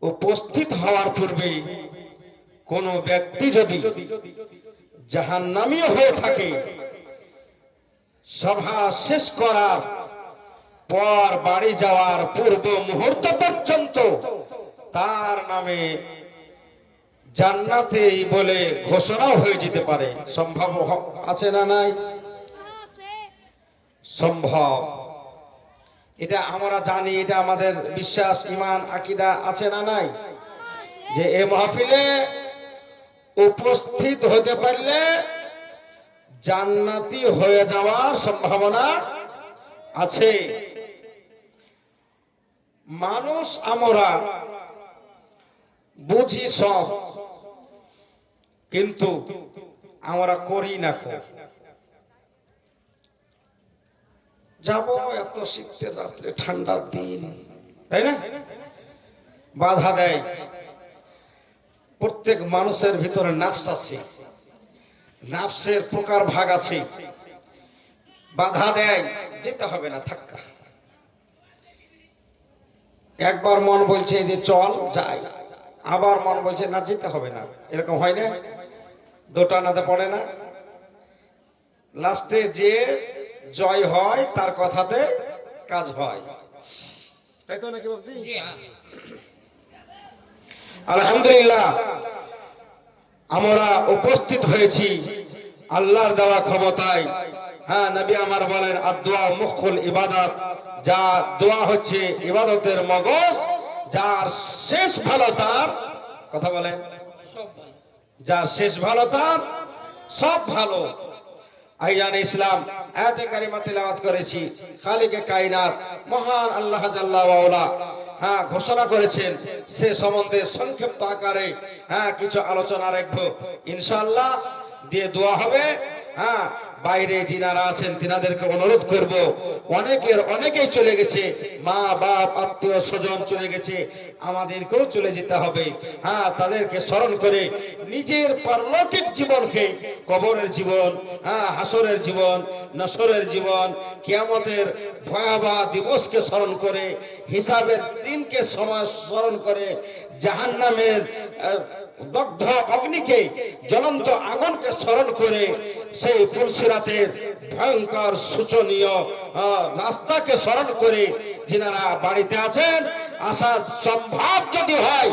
উপস্থিত হওয়ার পূর্বে কোন ব্যক্তি যদি জাহান্নামী হয়ে থাকে, সভা শেষ করার পর বাড়ি যাওয়ার পূর্ব মুহূর্ত পর্যন্ত তার নামে জান্নাতেই বলে ঘোষণাও হয়ে যেতে পারে। সম্ভব আছে না নাই? সম্ভব। এটা আমরা জানি, এটা আমাদের বিশ্বাস, ইমান, আকীদা আছে না নাই? যে এই মাহফিলে উপস্থিত হতে পারলে জান্নাতি হয়ে যাওয়ার সম্ভাবনা আছে। মানুষ আমরা বুঝি সব, কিন্তু আমরা করি না। যাব এত শীতের রাত্রে, ঠান্ডার দিন, তাই না? বাধা দেয়। প্রত্যেক মানুষের ভিতরে নাফস আছে, নাফসের প্রকার ভাগ আছে। বাধা দেয়, যেতে হবে না, থাক্কা। একবার মন বলছে যে চল যাই, আবার মন বলছে না যেতে হবে না। এরকম হয় না? দোটানাতে পড়ে না? লাস্টে যে জয় হয় তার কথাতে কাজ হয়, তাই তো নাকি বাবজি? আলহামদুলিল্লাহ, আমরা উপস্থিত হয়েছি আল্লাহর দেওয়া ক্ষমতায়। হ্যাঁ, নবী আমার বলেন আদ-দুআ মুখুল ইবাদত, যা দোয়া হচ্ছে ইবাদতের মগজ। যার শেষ ভালো তার, কথা বলেন, যার শেষ ভালো তার সব ভালো। আইয়ান ইসলাম আয়াতে কারিমা তেলাওয়াত করেছি। খালিকে কায়নাত মহান আল্লাহ জাল্লা ওয়ালা ঘোষণা করেছেন, সে সম্বন্ধে সংক্ষিপ্ত আকারে কিছু আলোচনা রাখবো ইনশাআল্লাহ, দিয়ে দোয়া হবে। বাইরে যিনারা আছেন তিনাদেরকে অনুরোধ করব, অনেকেই চলে গেছে, মা বাপ আত্মীয় স্বজন চলে গেছে, আমাদেরকেও চলে যেতে হবে। তাদেরকে স্মরণ করে নিজের পারলৌকিক জীবনকে, কবরের জীবন, হাসরের জীবন, নসরের জীবন, কিয়ামতের ভয়াবহ দিবসকে স্মরণ করে, হিসাবের দিনকে স্মরণ করে, জাহান্নামের দগ্ধ অগ্নিকে, জ্বলন্ত আগুনকে স্মরণ করে, সেই ফুলসিরাতের ভয়ঙ্কর শোচনীয় রাস্তাকে স্মরণ করে যিনারা বাড়িতে আছেন, আসা সম্ভব যদি হয়,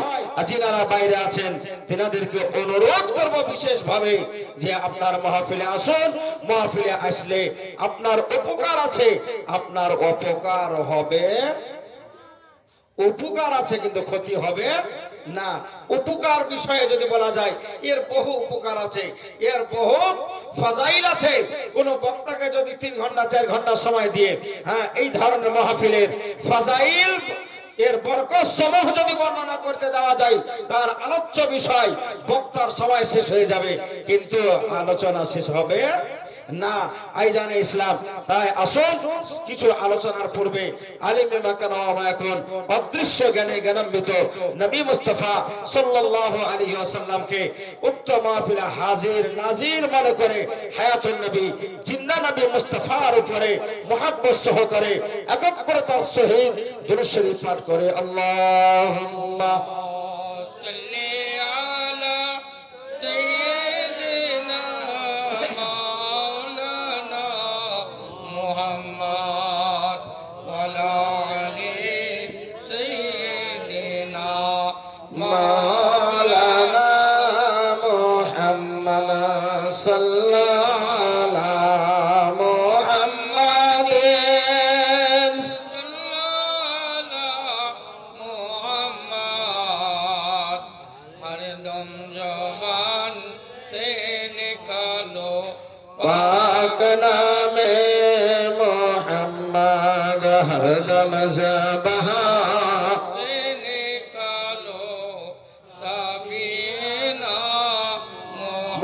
যিনারা বাইরে আছেন তিনাদেরকে অনুরোধ করব বিশেষভাবে যে আপনার মাহফিলে আসুন। মাহফিলে আসলে আপনার উপকার আছে, আপনার উপকার হবে, উপকার আছে কিন্তু ক্ষতি হবে না। উপকার বিষয়ে যদি বলা যায়, এর বহু উপকার আছে, এর বহু ফাজাইল আছে। কোন বক্তাকে যদি 3 ঘন্টা 4 ঘন্টা সময় দিয়ে এই ধরনের মাহফিলের ফাজাইল, এর বরকত সমূহ যদি বর্ণনা করতে দেওয়া যায়, তার আলোচ্য বিষয় বক্তার সময় শেষ হয়ে যাবে, কিন্তু আলোচনা শেষ হবে না। আইজানে ইসলাম, তাই আসুন কিছু আলোচনার পূর্বে আলিমে মাকান ওয়া এখন অদৃশ্য জ্ঞানে জ্ঞানান্বিত নবী মুস্তাফা সাল্লাল্লাহু আলাইহি ওয়াসাল্লামকে উক্ত মাহফিলে হাজির নাজির মনে করে হায়াতুন নবী, জিন্দা নবী মুস্তাফার উপরে মুহাব্বত সহকারে একগ্রতার সহিত দুরূদ শরীফ পাঠ করে আল্লাহুম্মা पाक नामे मोहम्मद हरदम ज़बहा से निकालो साबीना।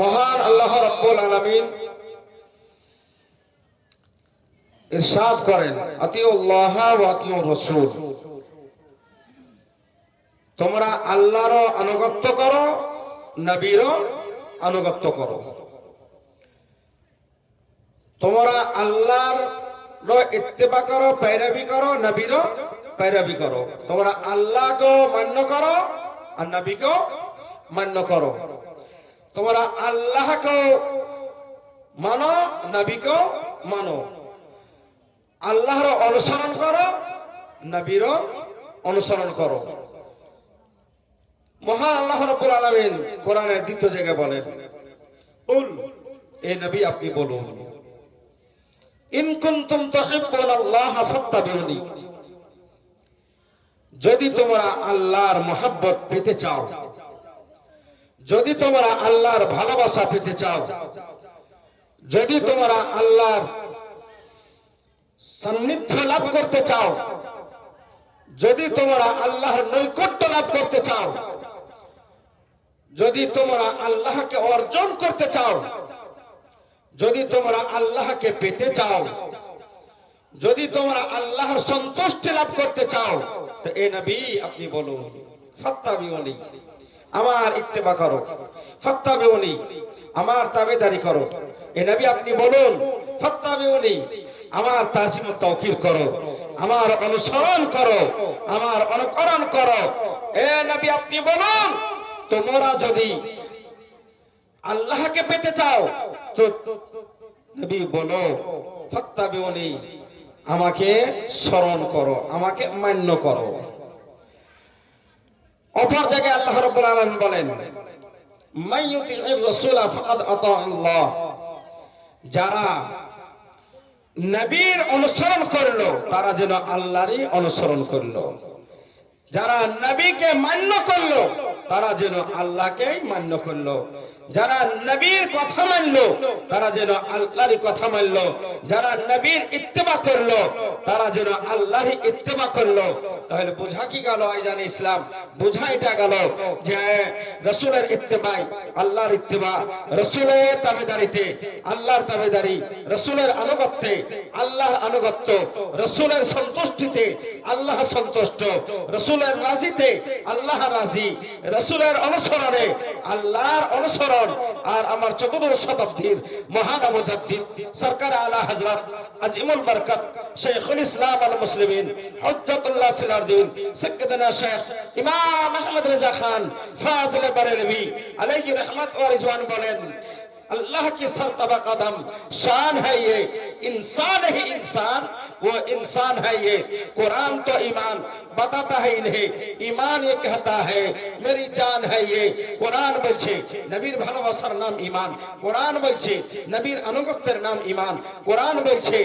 महान अल्लाह रब्बुल आलमीन इरशाद करें, अतिउल्लाह व अतिउर रसूल, তোমরা আল্লাহর আনুগত্য করো, নবীর আনুগত্য করো। তোমরা আল্লাহর ইত্তেবা করো, पैरवी করো, নবীর पैरवी करो, তোমরা আল্লাহকেও মান্য করো আর নবীকেও মান্য করো। তোমরা আল্লাহকেও মানো, নবীকেও মানো। আল্লাহর অনুসরণ করো, নবীরও অনুসরণ করো। মহান আল্লাহ রাব্বুল আলামিন কোরআনের দ্বিতীয় জায়গায় বলেন, কুল, এ নবী আপনি বলুন, ইন কুনতুম তুহিব্বুনাল্লাহ ফাত্তাবিউনি, যদি তোমরা আল্লাহর মহব্বত পেতে চাও, যদি তোমরা আল্লাহর ভালোবাসা পেতে চাও, যদি তোমরা আল্লাহর সান্নিধ্য লাভ করতে চাও, যদি তোমরা আল্লাহর নৈকট্য লাভ করতে চাও, যদি তোমরা আল্লাহকে অর্জন করতে চাও, যদি তোমরা আল্লাহকে পেতে চাও, যদি তোমরা আল্লাহর সন্তুষ্টি লাভ করতে চাও, তো এ নবী আপনি বলুন, ফাত্তাবিউনি, আমার ইত্তেবা করো, ফাত্তাবিউনি, আমার তাবেদারি করো। এ নবী আপনি বলুন, ফাত্তাবিউনি, আমার তাজিম ও তাওকির করো, আমার অনুসরণ করো, আমার অনুকরণ করো। এ নবী আপনি বলুন, তোমরা যদি আল্লাহকে পেতে চাও, তো নবী বলো, ফাত্তাবিউনি, আমাকে স্মরণ করো, আমাকে মান্য করো। অপর জায়গায় আল্লাহ রাব্বুল আলামিন বলেন, মাইয়ুতির রাসূলা ফাকাদ আতাআল্লাহ, যারা নবীর অনুসরণ করলো তারা যেন আল্লাহরই অনুসরণ করলো, যারা নবীকে মান্য করলো তারা যেন আল্লাহকেই মান্য করলো, যারা নবীর কথা মানলো তারা যেন আল্লাহরই কথা মানলো, যারা নবীর ইত্তেবা করলো তারা যেন আল্লাহরই ইত্তেবা করলো। তাহলে বোঝা কি গেল আইজান ইসলাম? বোঝা এটা গেল যে রাসূলের ইত্তেবাই আল্লাহর ইত্তেবা, রাসূলের তাবেদারিতে আল্লাহর তাবেদারি, রাসূলের আনুগত্যে আল্লাহর আনুগত্য, রাসূলের সন্তুষ্টিতে আল্লাহ সন্তুষ্ট, রাসূলের রাজিতে আল্লাহ রাজি, রাসূলের অনুসরণে আল্লাহর অনুসরণ। আর আমার চতুর্দশ শতাব্দীর মহান মুজাদ্দিদ সরকার আলা হযরত আজিমুল বরকত শাইখুল ইসলাম আল মুসলিমিন হুজ্জাতুল্লাহ ফিল আরদিন সাইয়্যিদনা শেখ ইমাম আহমদ রেজা খান ফাজিল বরেলভী আলাইহি रहमत व रिजवान বলেন, अल्लाह की सरतबा कदम शान है ये, इंसान ही इंसान, वो इंसान है ये। कुरान तो ईमान बताता है इन्हें, ईमान ये कहता है मेरी जान है ये। कुरान বলছে নবীর ভালোবাসার নাম ঈমান, কুরআন বলছে নবীর আনুগত্যের নাম ঈমান, কুরআন বলছে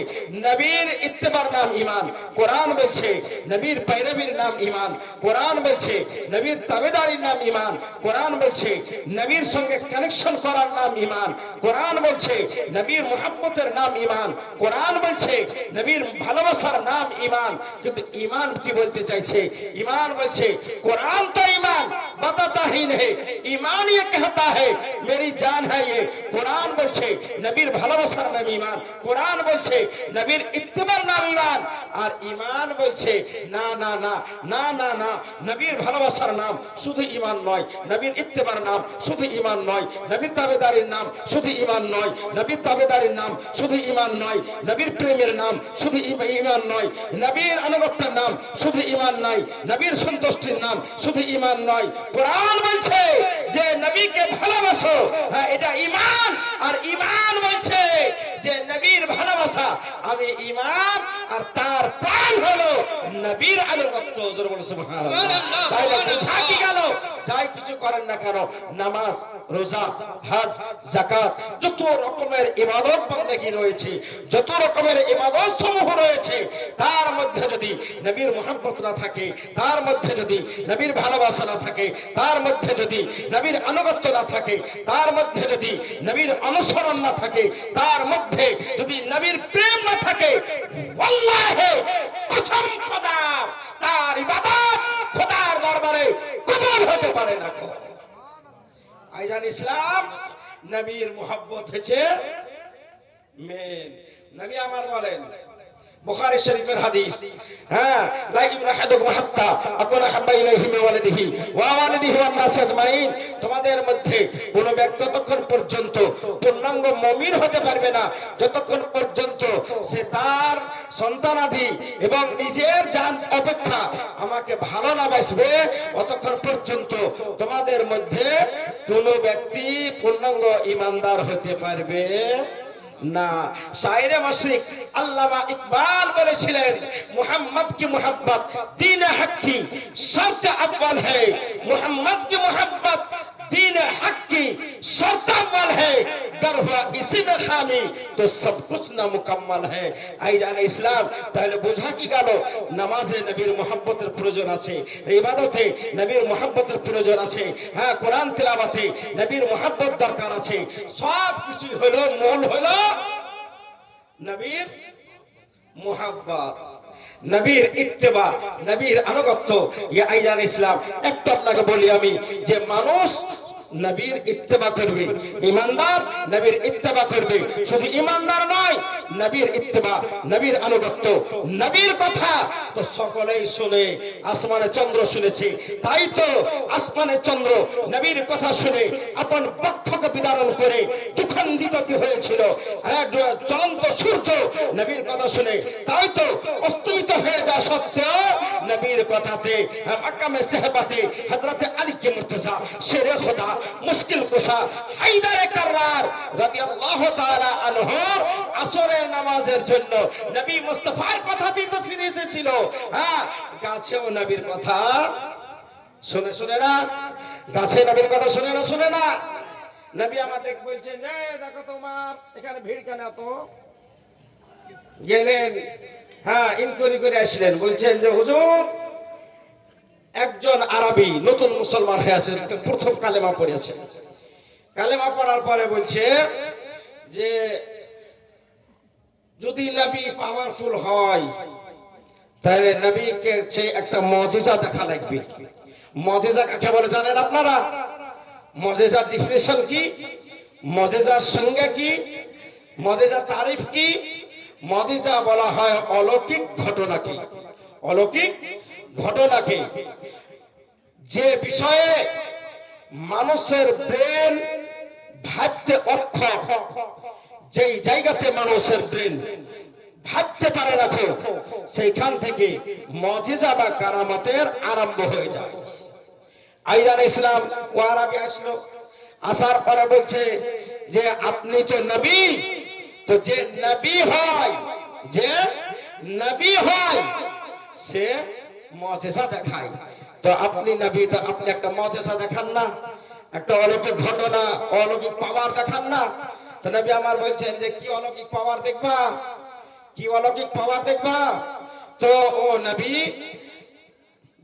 নবীর ইত্তেবার নাম ঈমান, কুরআন বলছে নবীর पैरवीর নাম ঈমান, কুরআন বলছে নবীর তাবেদারির নাম ঈমান, কুরআন বলছে নবীর সঙ্গে কানেকশন করার নাম ঈমান, কুরআন বলছে নবীর মুহাব্বতের নাম ঈমান, কুরআন বলছে নবীর ভালোবাসার নাম ঈমান। কিন্তু ঈমান কি বলতে চাইছে? ঈমান বলছে कुरान तो ईमान बताता ही नहीं, ईमान ये कहता है मेरी जान है ये। कुरान बोलছে নবীর ভালোবাসার নাম ঈমান, কুরআন বলছে নবীর ইত্তেবার নাম ঈমান। আর ঈমান বলছে না না না না না না, নবীর ভালোবাসার নাম শুধু ঈমান নয়, নবীর ইত্তেবার নাম শুধু ঈমান নয়, নবীর তাবেদারির নাম শুধু ঈমান নয়, নবীর তাবেদারির নাম শুধু ঈমান নয়, নবীর প্রেমের নাম শুধু ঈমান নয়, নবীর আনুগত্যের নাম শুধু ঈমান নয়, নবীর সন্তুষ্টির নাম শুধু ঈমান নয়। কুরআন বলছে যে নবীকে ভালোবাসো, হ্যাঁ এটা ঈমান। আর ঈমান বলছে যে নবীর ভালোবাসা আমি ঈমান, আর তার প্রাণ হলো নবীর আনুগত্য। জোরে বলো সুবহানাল্লাহ। তাহলে বোঝা কি গেল? যাই কিছু করেন না কেন, নামাজ, রোজা, হজ, যাকাত, যত রকমের ইবাদত বন্দেগী রয়েছে, যত রকমের ইবাদত সমূহ রয়েছে, তার মধ্যে যদি নবীর মুহাব্বত না থাকে, তার মধ্যে যদি নবীর ভালোবাসা না থাকে, তার মধ্যে যদি নবীর আনুগত্য না থাকে, তার মধ্যে যদি নবীর অনুসরণ না থাকে, তার মধ্যে যদি নবীর প্রেম না থাকে, আল্লাহে কসম খোদার, তার ইবাদত খোদার দরবারে কবুল হতে পারে না। আইজান ইসলাম নবীর মুহাব্বত হচ্ছে মেন। নবী আমার বলেন বুখারী শরীফের হাদিস, হ্যাঁ, লা ইবনা আহাদুকুম হাত্তা আকুনা হাব্বা ইলাইহি মিন ওয়ালিদিহি ওয়া ওয়ালিদিহি ওয়ান নাস আজমাইন, তোমাদের মধ্যে কোন ব্যক্তি ততক্ষণ পর্যন্ত পূর্ণাঙ্গ মুমিন হতে পারবে না যতক্ষণ পর্যন্ত সে তার সন্তানাদি এবং নিজের জান অপেক্ষা আমাকে ভালো না বাসবে, অতক্ষণ পর্যন্ত তোমাদের মধ্যে কোনো ব্যক্তি পূর্ণাঙ্গ ইমানদার হতে পারবে না। শায়রে মাশরিক আল্লামা ইকবাল বলেছিলেন, মুহাম্মদ কি মোহব্বত দীন হক কি শর্ত अव्वल है, मुहम्मद की मोहब्बत दीन हक की शर्त अव्वल है, गर हुआ इसी में खामी तो सब कुछ नामुकम्मल है। আইজানে ইসলাম, তাহলে বোঝা কি গেল, নামাজে নবীর মোহাব্বতের প্রয়োজন আছে, ইবাদতে নবীর মোহাব্বতের প্রয়োজন আছে, হ্যাঁ কোরআন তেলাওয়াতে নবীর মোহাব্বত দরকার আছে। সব কিছু হলো মূল হলো নবীর মোহাব্বত, নবীর ইত্তেবা, নবীর আনুগত্য। ইয়া আইজান ইসলাম, একটু আপনাকে বলি আমি যে মানুষ নবীর ইত্তেবা করবে, ইমানদার নবীর ইত্তেবা করবে, শুধু ইমানদার নয়, নবীর ইত্তেবা, নবীর আনুগত্য, নবীর কথা তো সকলেই শুনে। আসমানে চন্দ্র শুনেছে, তাই তো আসমানে চন্দ্র নবীর কথা শুনে আপন পক্ষকে বিদারণ করে দুঃখণ্ডিত হয়েছিল। চলন্ত সূর্য নবীর কথা শুনে তাই তো অস্তমিত হয়ে যাওয়া সত্ত্বেও নবীর কথাতে মাকামে সাহাবাতে হযরত আলী কে মুর্তজা শেরে খোদা মুশকিল কুশা হায়দারে কাররার রাদিয়াল্লাহু তাআলা আনহুর আসরের নামাজের জন্য নবী মুস্তাফার কথা দিতে ফিরে এসেছিল। হ্যাঁ, গাছেও নবীর কথা শুনে শুনে না, গাছে নবীর কথা শুনে না শুনে না। নবী আমাদের বলছেন, যে দেখো তোমার এখানে ভিড় কেন এত? গেলেন, হ্যাঁ ইনকোয়ারি করে আসলেন, বলছেন যে হুজুর একজন আরবি নতুন মুসলমান হয়েছে, প্রথম কালেমা পড়েছে। কালেমা পড়ার পরে বলছে যে যদি নবী পাওয়ারফুল হয় তাহলে নবীকে একটা মুজিজা দেখা লাগবে। মুজিজা কাকে বলে জানেন আপনারা? মুজিজার ডেফিনিশন কি, মুজিজার সংজ্ঞা কি, মুজিজার তারিফ কি? মুজিজা বলা হয় অলৌকিক ঘটনাকে, অলৌকিক ঘটনাকে যে বিষয়ে মানুষের ব্রেন ভাবতে অক্ষম, যেই জায়গাতে মানুষের ব্রেন ভাবতে পারে না, সেইখান থেকে মুজিজা বা কারামতের আরম্ভ হয়ে যায়। আইজান ইসলাম ও আরবি আসলো, আসার পরে বলছে যে আপনি তো নবী, তো যে নবী হয়, যে নবী হয় সে মুজিজা দেখায়, তো আপনি নবী, তো আপনি একটা মুজিজা দেখান না, একটা অলৌকিক ঘটনা, অলৌকিক পাওয়ার দেখান না। তো নবী আমার বলছেন যে কি অলৌকিক পাওয়ার দেখবা, কি অলৌকিক পাওয়ার দেখবা? তো ও নবী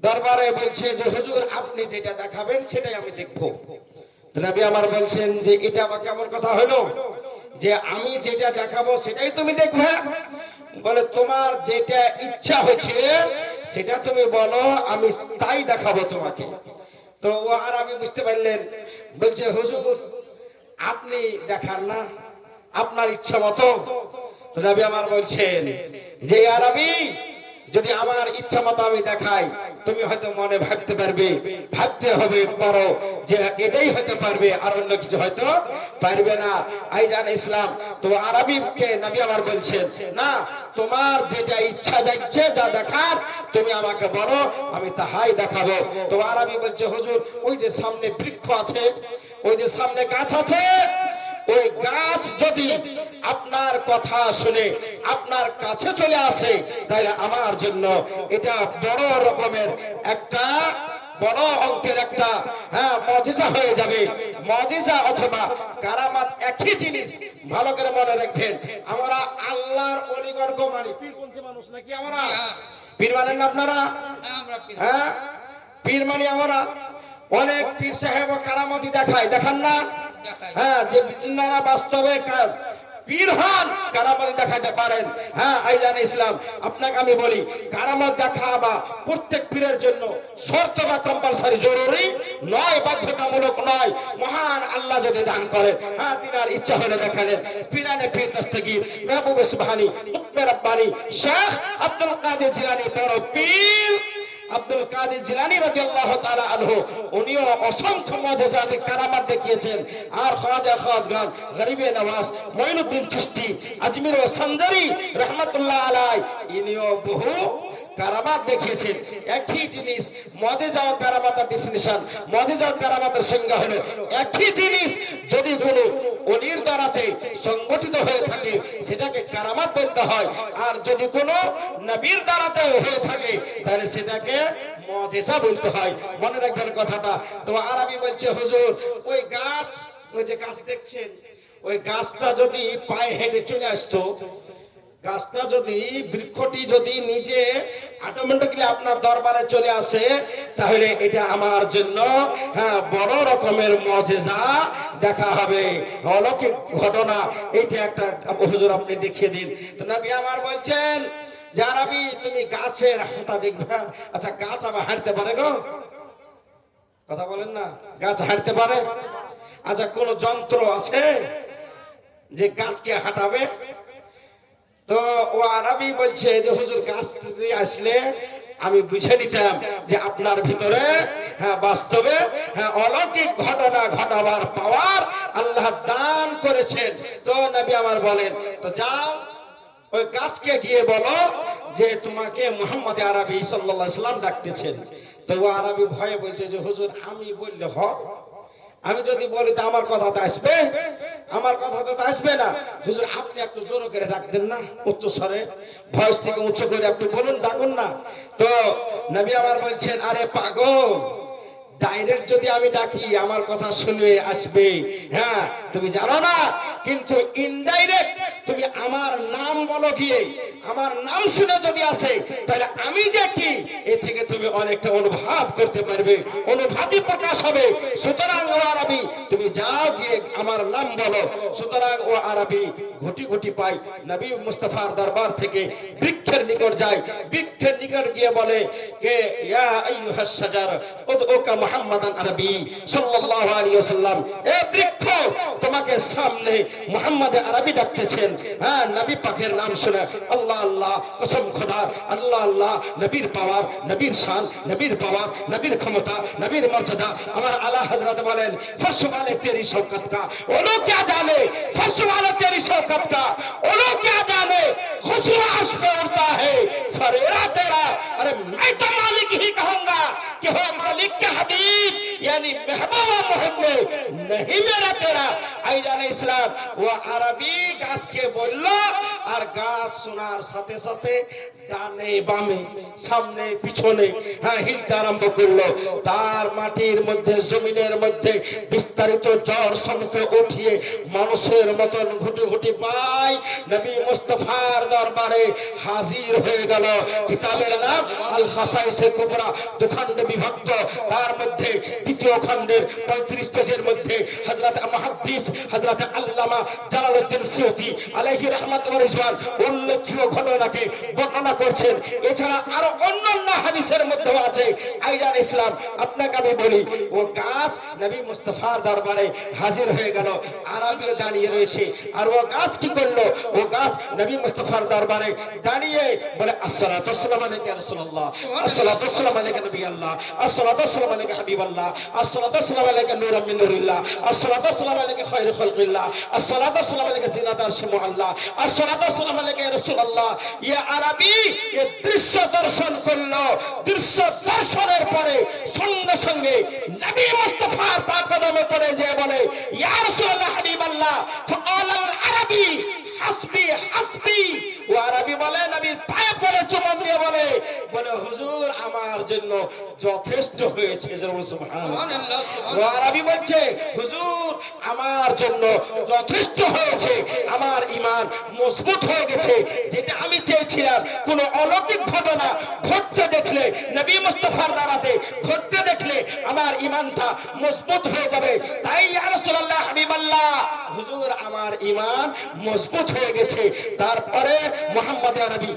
দরবারে বলছে যে হুজুর আপনি যেটা দেখাবেন সেটাই আমি দেখব। তো নবী আমার বলছেন যে এটা আবার কেমন কথা হলো যে আমি যেটা দেখাবো সেটাই তুমি দেখবে? বলে তোমার যেটা ইচ্ছা হচ্ছে সেটা তুমি বলো, আমি তাই দেখাবো তোমাকে। তো ও আরবি বুঝতে পারলেন, বলছে হুজুর আপনি দেখান না, আপনার ইচ্ছা মতো। তো নবী আমার বলছেন যে আরবি যদি আমার ইচ্ছা মতো আমি দেখাই, তুমি হয়তো মনে ভাবতে পারবে, ভাবতে হবে পারো যে এটাই হতে পারবে, আর অন্য কিছু হয়তো পারবে না। আইজান ইসলাম, তো আরবিকে নবী আমার বলছেন না, তোমার যেটা ইচ্ছা যাচ্ছে যা দেখার তুমি আমাকে বলো, আমি তাহাই দেখাবো। তো আরবি বলছে হুজুর ওই যে সামনে বৃক্ষ আছে, ওই যে সামনে গাছ আছে, ওই গাছ যদি আপনার কথা শুনে আপনার কাছে চলে আসে তাহলে আমার জন্য এটা বড় রকমের একটা বড় অঙ্কের একটা মুজিজা হয়ে যাবে। মুজিজা অথবা কারামাত একই জিনিস, ভালো করে মনে রাখবেন। আমরা আল্লাহর ওলিগণকে মানি, পীরপন্থী মানুষ নাকি আমরা? পীর মানেন না আপনারা? হ্যাঁ, পীর মানি আমরা। অনেক পীর সাহেব কারামতি দেখায়, দেখান না? হ্যাঁ, যে আপনারা বাস্তবে পীর হন, কারামত দেখাতে পারেন। হ্যাঁ, আইজান ইসলাম, আপনাকে আমি বলি কারামত দেখাবা প্রত্যেক পীরের জন্য শর্ত বা কম্পালসারি জরুরি নয়, বাধ্যতামূলক নয়। মহান আল্লাহ যদি দান করেন, হ্যাঁ তিনার ইচ্ছা হলে দেখালেন। পীরানে পীর দস্তগীর মেহবুব সুবহানী কুতবে রব্বানী শেখ আব্দুল কাদের জিলানী বড় পীর, আব্দুল কাদের জিলানী রাদিয়াল্লাহু তাআলা আনহু উনিও অসংখ্য মুজিজাত কারামাত দেখিয়েছেন। আর খাজা খাজগান গরিবে নওয়াজ মঈনুদ্দিন চিশতি আজমির ও সঞ্জারি রহমাতুল্লাহ আলাইহি ইনিও বহু কারামাত দেখিয়েছেন। একই জিনিস মুজিজা ও কারামাতের ডেফিনিশন, মুজিজা ও কারামাতের সংজ্ঞা হলো একই জিনিস যদি কোনো ওলির দ্বারাতে সংগঠিত হয়ে থাকে সেটাকে কারামাত বলতে হয়, আর যদি কোনো নবীর দ্বারাতে হয়ে থাকে তাহলে সেটাকে মুজিজা বলতে হয়। মনে রাখবেন কথাটা। তো আরবি বলছে হুজুর ওই গাছ, ওই যে গাছ দেখছেন, ওই গাছটা যদি পায়ে হেঁটে চলে আসতো, গাছটা যদি বৃক্ষটি যদি নিজে অটোমেটিক্যালি আপনার দরবারে চলে আসে তাহলে এটা আমার জন্য বড় রকমের মুজিজা দেখা হবে, অলৌকিক ঘটনা। এইটা একটা হুজুর আপনি দেখিয়ে দিন। তো নবী আমার বলছেন যে আরবি তুমি গাছের হাঁটা দেখবে। আচ্ছা গাছ আবার হাঁটতে পারে গো? কথা বলেন না, গাছ হাঁটতে পারে? আচ্ছা কোন যন্ত্র আছে যে গাছকে হাঁটাবে? তো ও আরবি বলছে যে হুজুর গাছ আসলে আমি বুঝে নিতাম যে আপনার ভিতরে বাস্তবে অলৌকিক ঘটনা ঘটাবার পাওয়ার আল্লাহ দান করেছেন। তো নবী আমার বলেন তো যাও ওই গাছকে গিয়ে বলো যে তোমাকে মুহাম্মদ আরবি সাল্লাল্লাহু আলাইহি সাল্লাম ডাকতেছেন। তো ও আরবি ভয়ে বলছে যে হুজুর আমি বললে আমি যদি বলি তো আমার কথা তো আসবে, আমার কথা তো আসবে না। হুজুর আপনি একটু জোর করে ডাক দেন না, উচ্চ স্বরে, ভয়েস থেকে উচ্চ করে একটু বলুন, ডাকুন না। তো নবী আমার বলছেন আরে পাগল, ডাইরেক্ট যদি আমি ডাকি আমার কথা শুনে আসবে, হ্যাঁ তুমি জানো না, কিন্তু ইনডাইরেক্ট তুমি আমার নাম বলো গিয়ে, আমার নাম শুনে যদি আসে তাহলে আমি যে কি এ থেকে তুমি অনেকটা অনুভব করতে পারবে, অনুভূতি প্রকাশ হবে। সুতরাং ও আরবি তুমি যাও গিয়ে আমার নাম বলো। সুতরাং ও আরবি ঘটি ঘটি পাই নবী মুস্তাফার দরবার থেকে বৃক্ষের নিকট যায়, বৃক্ষের নিকট গিয়ে বলে কে ইয়া আইয়ুহাস শাজার উদউকা মুহাম্মাদান আরবি সাল্লাল্লাহু আলাইহি ওয়াসাল্লাম, এ বৃক্ষ তোমাকে সামনে মুহাম্মদ আরবি ডাকতেছেন। হ্যাঁ নবী পাকের নাম শুনে আল্লাহ আল্লাহ কসম খোদা, আল্লাহ আল্লাহ, নবীর পাওয়ার, নবীর শান, নবীর পাওয়ার, নবীর ক্ষমতা, নবীর মর্যাদা। আমার আলা হযরত বলেন ফর্শ वाले तेरी शौकत का वो लोग क्या जाने, फर्श वाले तेरी शौकत का वो लोग क्या जाने, खुशबू आश पे उड़ता है फरेरा तेरा। अरे मैं तो मालिक ही कहूंगा कि हो मालिक के हबीब, यानी महबूबा मोहम्मद नहीं मेरा तेरा। आई जाने इस्लाम वो अरबी गाछ के बोललो, আর গাছ শোনার সাথে সাথে ডানে বামে সামনে পিছনে হিলতে আরম্ভ করলো। তার মাটির মধ্যে জমিনের মধ্যে বিস্তারিত জ্বর সমুখে উঠিয়ে মানুষের মতন ঘুটি ঘুটি পায় নবী মুস্তাফার দরবারে হাজির হয়ে গেল। কিতাবের নাম আল খাসাইসে কুবরা, দুখণ্ডে বিভক্ত। তার মধ্যে দ্বিতীয় খণ্ডের 35 পেজের মধ্যে হযরত মুহাদ্দিস হযরত আল্লামা জালালউদ্দিন সিয়ুতি আলাইহি রাহমাতুল্লাহ উল্লেখীয় ঘটনাকে বর্ণনা করছেন। এছাড়া আরো অন্যান্য হাদিসের মধ্যে আছে। আইজান ইসলাম আপনাকে আমি বলি, ও গাছ নবী মুস্তাফার দরবারে হাজির হয়ে গেল, আরবিও দাঁড়িয়ে রয়েছে। আর ও গাছ কি করলো, ও গাছ নবী মুস্তাফার দরবারে দাঁড়িয়ে বলে আসসালাতু ওয়াসসালামু আলাইকা ইয়া রাসূলুল্লাহ, আসসালাতু ওয়াসসালামু আলাইকা নবী আল্লাহ, আসসালাতু ওয়াসসালামু আলাইকা হাবিবাল্লাহ, আসসালাতু ওয়াসসালামু আলাইকা নূরাম মিন নূরিল্লাহ, আসসালাতু ওয়াসসালামু আলাইকা খায়রুল খালকিল্লাহ, আসসালাতু ওয়াসসালামু আলাইকা জিনাত আরশি মুআল্লা, আসসালাতু ওয়াসসালামু আলাইকা ইয়া রাসূলুল্লাহ। ইয়া আরবি এ দৃশ্য দর্শন করলো। দৃশ্য দর্শনের পরে সঙ্গে সঙ্গে নবী মুস্তাফার পাক কদমে পড়ে যে বলে ইয়া রাসূলুল্লাহ হাবিবাল্লাহ, ফাকাল আল আরবি হাসবি হাসবি। ও আরবি বলে নবীর পায়ে পড়ে চুমন দিয়ে বলে হুজুর আমার জন্য যথেষ্ট হয়েছে। সুবহানাল্লাহ। ও আরবি বলছে হুজুর আমার জন্য যথেষ্ট হয়েছে, আমার ঈমান মজবুত হয়ে গেছে। যেটা আমি চেয়েছিলাম কোন অলৌকিক ঘটনা ঘটতে দেখলে নবী মুস্তাফার দ্বারাতে ঘটতে দেখলে আমার ঈমানটা মজবুত হয়ে যাবে। তাই ইয়া রাসূলুল্লাহ হাবিবাল্লাহ, হুজুর আমার ঈমান মজবুত হয়ে গেছে। তারপরে মুহাম্মদ আরবি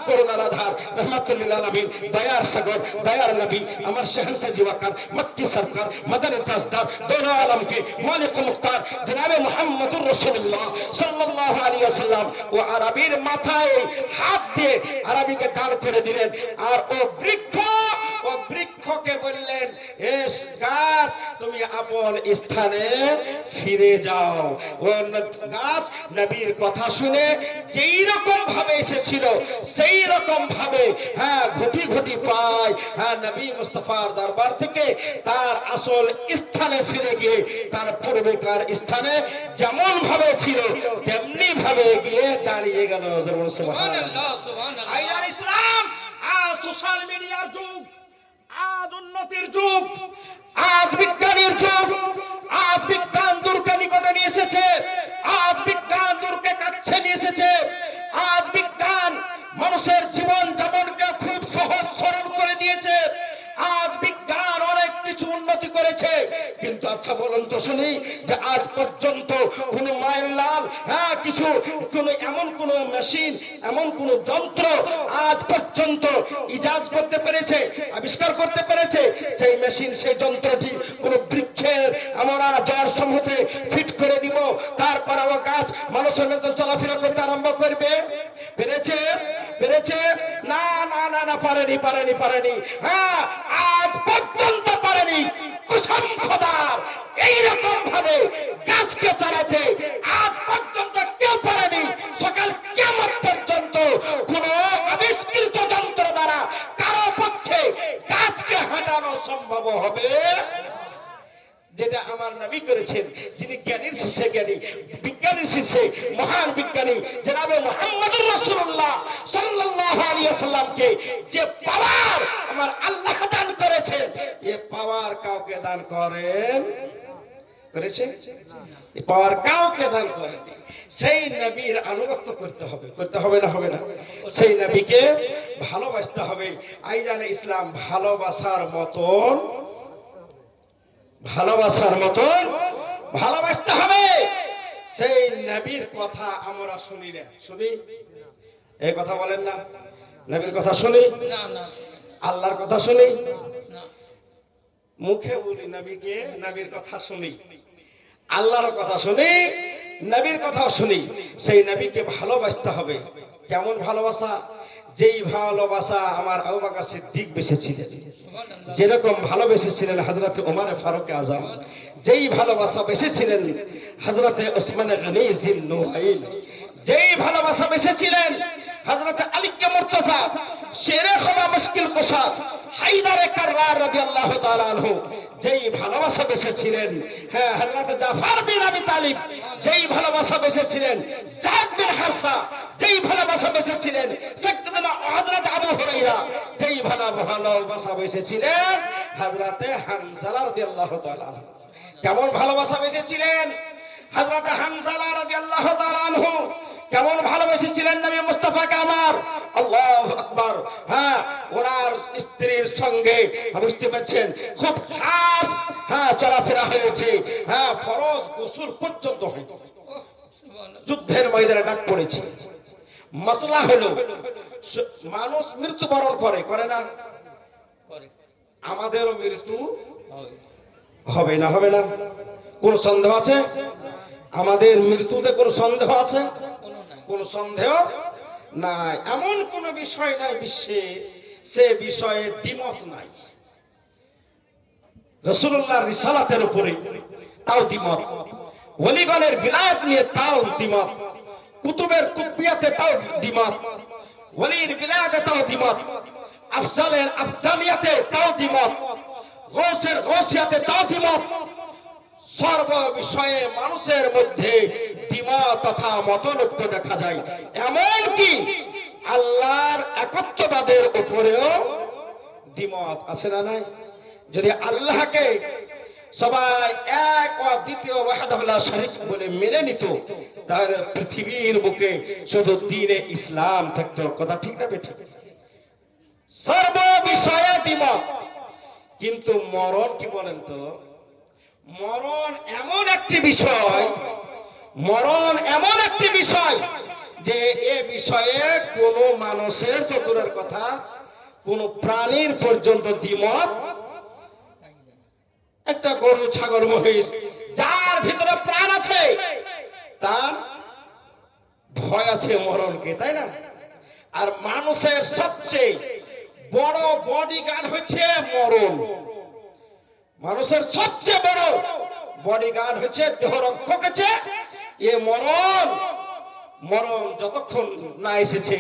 করুণার আধার রহমাতুল লিল আলামিন, দয়ার সাগর, দয়ার নবী, আমার শহনশাহ জিওয়াকার মক্কি সরকার মদনী তাজদার দোনো আলমকে মালিক মুখতার জনাবে মুহাম্মদুর রাসূলুল্লাহ সাল্লাল্লাহু আলাইহি ওয়াসাল্লাম ও আরবির মাথায় হাত দিয়ে আরবিকে দাঁড় করে দিলেন। আর ও বৃক্ষ ও বৃক্ষকে বললেন, এস গাছ তুমি আপন স্থানে ফিরে যাও। ও গাছ নবীর কথা শুনে যেই রকম ভাবে এসেছিল সেই রকম ভাবে ঘটি ঘটি পায় নবী মুস্তাফার দরবার থেকে তার আসল স্থানে ফিরে গিয়ে তার পূর্বেকার স্থানে যেমন ভাবে ছিল তেমনি ভাবে গিয়ে দাঁড়িয়ে গেল। সুবহানাল্লাহ, সুবহানাল্লাহ। আইয়ার ইসলাম আজ সোশ্যাল মিডিয়ার যুগ, আজ উন্নতির যুগ, আজ বিজ্ঞানের যুগ, আজ বিজ্ঞান দূরকে নিকটে নিয়ে এসেছে, আজ বিজ্ঞান দূরকে কাছে নিয়ে এসেছে, আজ বিজ্ঞান মানুষের জীবন যাপনকে খুব সহজ সরল করে দিয়েছে, আজ বিজ্ঞান অনেক কিছু উন্নতি করেছে। কিন্তু আচ্ছা বলুন তো শুনি যে আজ পর্যন্ত কোন মায়ের লাল কিছু এমন কোন মেশিন, এমন কোন যন্ত্র আজ পর্যন্ত ইজাদ করতে পেরেছে, আবিষ্কার করতে পেরেছে? সেই মেশিন, সেই যন্ত্রটি কোন বৃক্ষের আমরা জড় সমূহে ফিট করে দিব, তারপর ও গাছ মানুষের মধ্যে চলাফেরা করতে আরম্ভ করবে? পেরেছে? পেরেছে? না না না না, পারেনি, পারেনি, পারেনি। আজ পর্যন্ত পারেনি। কুসম খোদার এইরকম ভাবে গাছকে চালাতে আজ পর্যন্ত কেউ পারেনি। সকাল কিয়ামত পর্যন্ত কোন আবিষ্কৃত যন্ত্র দ্বারা কারো পক্ষে গাছকে হাঁটানো সম্ভব হবে? যেটা আমার নবী করেছেন, যিনি জ্ঞানীর শীর্ষে জ্ঞানী, বিজ্ঞানীর শীর্ষে মহান বিজ্ঞানী জনাবে মুহাম্মদুর রাসূলুল্লাহ সাল্লাল্লাহু আলাইহি ওয়াসাল্লামকে যে পাওয়ার আমার আল্লাহ দান করেছেন, এ পাওয়ার কাউকে দান করেন করেছে? এই পাওয়ার কাউকে দান করেননি। সেই নবীর আনুগত্য করতে হবে, করতে হবে না? হবে না? সেই নবীকে ভালোবাসতে হবে। আইজানে ইসলাম ভালোবাসার মতন, ভালোবাসার মতন ভালোবাসতে হবে। সেই নবীর কথা আমরা শুনি না, শুনি? এই কথা বলেন না, নবীর কথা শুনি, আল্লাহর কথা শুনি, মুখে বলি নবীকে, নবীর কথা শুনি, আল্লাহর কথা শুনি, নবীর কথাও শুনি। সেই নবীকে ভালোবাসতে হবে। কেমন ভালোবাসা? যেই ভালোবাসা আমার আবু বকর সিদ্দিক বেসেছিলেন, যেরকম ভালোবেসেছিলেন হযরত ওমর ফারুক আযম, যেই ভালোবাসা বেসেছিলেন হযরত ওসমান গনি জিল নূরাইন, যেই ভালোবাসা বেসেছিলেন হযরত আলী কে মুর্তজা, শেরে খোদা মুশকিল কুশা হায়দারে কাররার রাদিয়াল্লাহু তাআলা আনহু, যেই ভালোবাসা বেসেছিলেন হযরত জাফর বিন আবি তালিব, যেই ভালোবাসা বেসেছিলেন যায়েদ বিন হারসা, যেই ভালোবাসা বেসেছিলেন সাইয়্যিদনা হযরত আবু হুরায়রা, যেই ভালোবাসা বেসেছিলেন হযরত হানজালা রাদিয়াল্লাহু তাআলা আনহু। কেমন ভালোবাসা বেসেছিলেন হযরত হানজালা রাদিয়াল্লাহু তাআলা আনহু, কেমন ভালোবেসেছিলেন নবী মুস্তাফাকে আমার। আল্লাহু আকবার। ওনার স্ত্রীর সঙ্গে বুঝতে পারছেন খুব খাস চলাফেরা হয়েছে, ফরজ গোসল পর্যন্ত হয়নি। যুদ্ধের ময়দানে ডাক পড়েছে। মাসলা হলো মানুষ মৃত্যুবরণ করে, করে না? আমাদেরও মৃত্যু হবে না, হবে না? কোন সন্দেহ আছে? আমাদের মৃত্যুতে কোন সন্দেহ আছে? কোন সন্দেহ নাই। এমন কোন বিষয় নাই বিশ্বে সে বিষয়ে দ্বিমত নাই। রাসূলুল্লাহর রিসালাতের উপরে তাও দ্বিমত, ওলিগণের ভিলায়াত নিয়ে তাও দ্বিমত, কুতুবের কুতবিয়াতে তাও দ্বিমত, ওলির ভিলায়াতে তাও দ্বিমত, আফজালের আফজালিয়াতে তাও দ্বিমত, গৌসের গৌসিয়াতে তাও দ্বিমত। সর্ব বিষয়ে মানুষের মধ্যে দ্বিমত তথা মতনৈক্য দেখা যায়। এমনকি আল্লাহর একত্ববাদের উপরেও দ্বিমত আছে না নাই? যদি আল্লাহকে সবাই এক ও দ্বিতীয় ওয়াহদাহু লা শারীক বলে মেনে নিত, তাহলে পৃথিবীর বুকে শুধু দ্বীনে ইসলাম থাকতো। কথা ঠিক না বেঠিক? সর্ব বিষয়ে দ্বিমত। কিন্তু মরণ কি বলেন তো? মরণ এমন একটি বিষয়, মরণ এমন একটি বিষয় যে এ বিষয়ে কোন মানুষের তো দূরের কথা, কোন প্রাণীর পর্যন্ত দ্বিমত। একটা গরু, ছাগল, মহিষ যার ভিতরে প্রাণ আছে তার ভয় আছে মরণকে, তাই না? আর মানুষের সবচেয়ে বড় বডিগার্ড হচ্ছে মরণ। মানুষের সবচেয়ে বড় বডিগার্ড হচ্ছে দেহরক্ষক হচ্ছে এ মরণ। মরণ যতক্ষণ না এসেছে,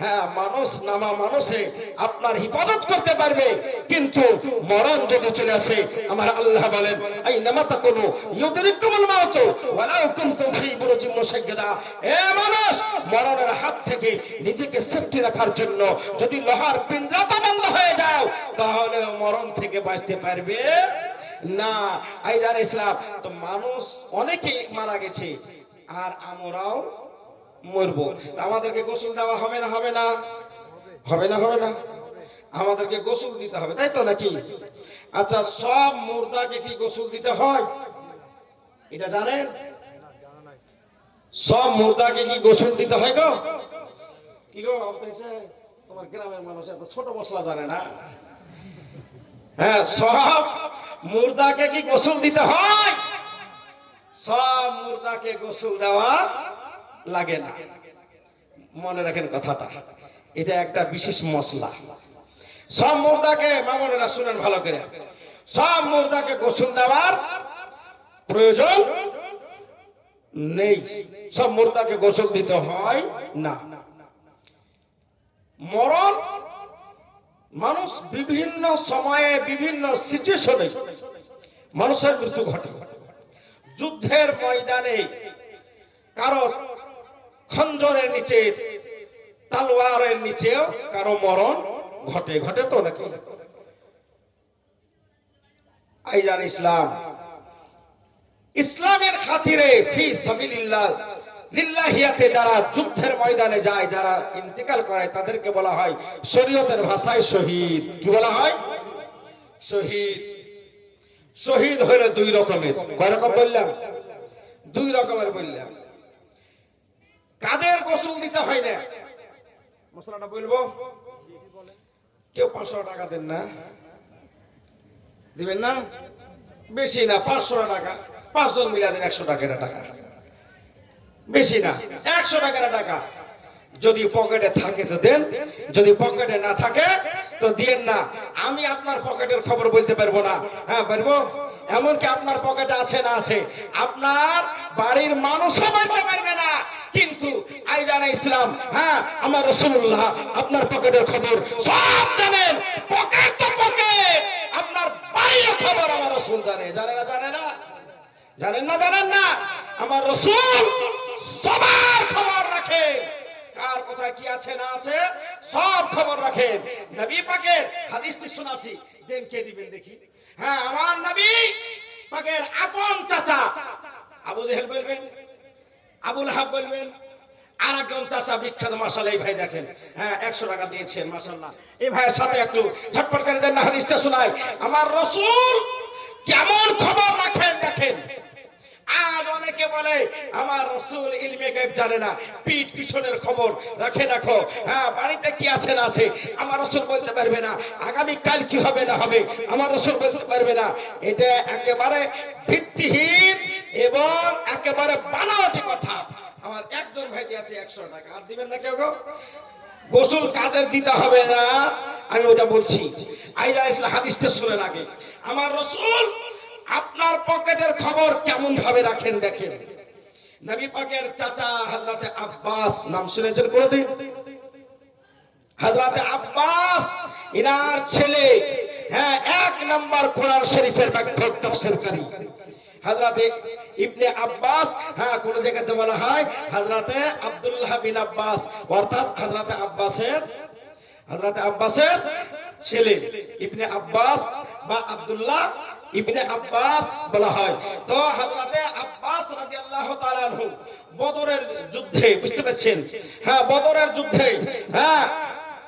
হ্যাঁ মানুষ নামা মানুষে আপনার হিফাজত করতে পারবে, কিন্তু মরণ যদি চলে আসে আমার আল্লাহ বলেন এই নামাতা কোনো ইউদরিকুমুল মাউত ওয়ালাউ কুনতুম ফি বুরুজিম মুশাইয়্যাদা। এ মানুষ, মরণের হাত থেকে নিজেকে সেফটি রাখার জন্য যদি লোহার পিঞ্জরাটা বন্ধ হয়ে যাও, তাহলে মরণ থেকে বাঁচতে পারবে না। আইজান ইসলাম তো মানুষ অনেকেই মারা গেছে, আর আমরাও মরবো। আমাদেরকে গোসল দেওয়া হবে না? হবে না? হবে না? হবে না? আমাদেরকে গোসল দিতে হবে, তাই তো নাকি? আচ্ছা, সব মুর্দাকে কি গোসল দিতে হয় এটা জানেন? সব মুর্দাকে কি গোসল দিতে হয় গো? কি গো, তোমার গ্রামের মানুষ এত ছোট মশলা জানে না? হ্যাঁ, সব মুর্দাকে কি গোসল দিতে হয়? সব মুর্দাকে গোসল দেওয়া লাগে না। মনে রাখেন কথাটা, এটা একটা বিশেষ মশলা। সব মুর্দাকে, মামনেরা শুনেন ভালো করে, সব মুর্দাকে গোসল দেওয়ার প্রয়োজন নেই। সব মুর্দাকে গোসল দিতে হয় না। মরণ, মানুষ বিভিন্ন সময়ে বিভিন্ন সিচুয়েশনে মানুষের মৃত্যু ঘটে। যুদ্ধের ময়দানে কারো খঞ্জরের নিচে, তালোয়ারের নিচেও কারো মরণ ঘটে। ঘটে তো নাকি? আইজান ইসলাম, ইসলামের খাতিরে ফি সাবিলিল্লাহ লিল্লাহিয়াতে যারা যুদ্ধের ময়দানে যায়, যারা ইন্তেকাল করে, তাদেরকে বলা হয় শরীয়তের ভাষায় শহীদ। কি বলা হয়? শহীদ। শহীদ হলো দুই রকমের। কয় রকম বললাম? দুই রকমের বললাম। কাদের গোসল দিতে হয় না মশলাটা বলবো? কেউ 500 টাকা দেন না? দিবেন না? বেশি না, 500 টাকা। 5 জন মিলা দেন 100 টাকার টাকা, বেশি না, 100 টাকার টাকা। যদি পকেটে থাকে তো দেন, যদি পকেটে না থাকে তো দিয়েন না। আমি আপনার পকেটের খবর বলতে পারবো না। হ্যাঁ পারবো? এমনকি আপনার পকেটে আছে না আছে আপনার বাড়ির মানুষও বলতে পারবে না। কিন্তু আইজান ইসলাম, হ্যাঁ আমার রাসূলুল্লাহ আপনার পকেটের খবর সব জানেন। পকেট তো পকেট, আপনার বাড়ির খবর আমার রাসূল জানে। জানে না? জানে না? জানেন না? জানেন না? আমার রাসূল সবার খবর রাখেন। কার কোথায় কি আছে না আছে সব খবর রাখেন। নবী পাকের হাদিসটি শোনাচ্ছি, দেন কে দিবেন দেখি। হ্যাঁ, আমার নবী পাকের আপন চাচা আবু জেহেল বলবেন, আবুল হাব বলবেন, আর একজন চাচা বিখ্যাত মাশাআল্লাহ। এই ভাই দেখেন, হ্যাঁ 100 টাকা দিয়েছেন মাশাআল্লাহ। এই ভাইয়ের সাথে একটু ঝটপট করে দেন না, হাদিসটা শোনায়। আমার রাসূল কেমন খবর রাখেন দেখেন। আজ অনেকে বলে আমার রাসূল ইলমে গায়ব জানে না, পিঠ পিছনের খবর রাখে। রাখো, হ্যাঁ বাড়িতে কি আছে না আছে আমার রাসূল বলতে পারবে না। আগামী কাল কি হবে না হবে আমার রাসূল বলতে পারবে না। এটা একেবারে ভিত্তিহীন এবং একেবারে বানোয়াটি কথা। আমার একজন ভাই দিয়েছে 100 টাকা, আর দিবেন না কেউ? গোসল কাদের দিতে হবে না আমি ওটা বলছি। আইজা ইসলাম হাদিসটা শুনেন আগে। আমার রাসূল আপনার পকেটের খবর কেমন ভাবে রাখেন দেখেন। নবী পাকের চাচা হযরতে আব্বাস, নাম শুনেছেন কোনদিন? হযরতে আব্বাস, ইনার ছেলে, হ্যাঁ 1 নাম্বার কোরআন শরীফের ব্যাখ্যা তাফসীরকারী হযরতে ইবনে আব্বাস। হ্যাঁ, কোন জায়গাতে বলা হয় হযরতে আব্দুল্লাহ বিন আব্বাস, অর্থাৎ হযরতে আব্বাসের ছেলে ইবনে আব্বাস বা আব্দুল্লাহ ইবনে আব্বাস বলা হয়। তো হযরতে আব্বাস রাদিয়াল্লাহু তাআলা আনহু বদরের যুদ্ধে, বুঝতে পারছেন, হ্যাঁ বদরের যুদ্ধে, হ্যাঁ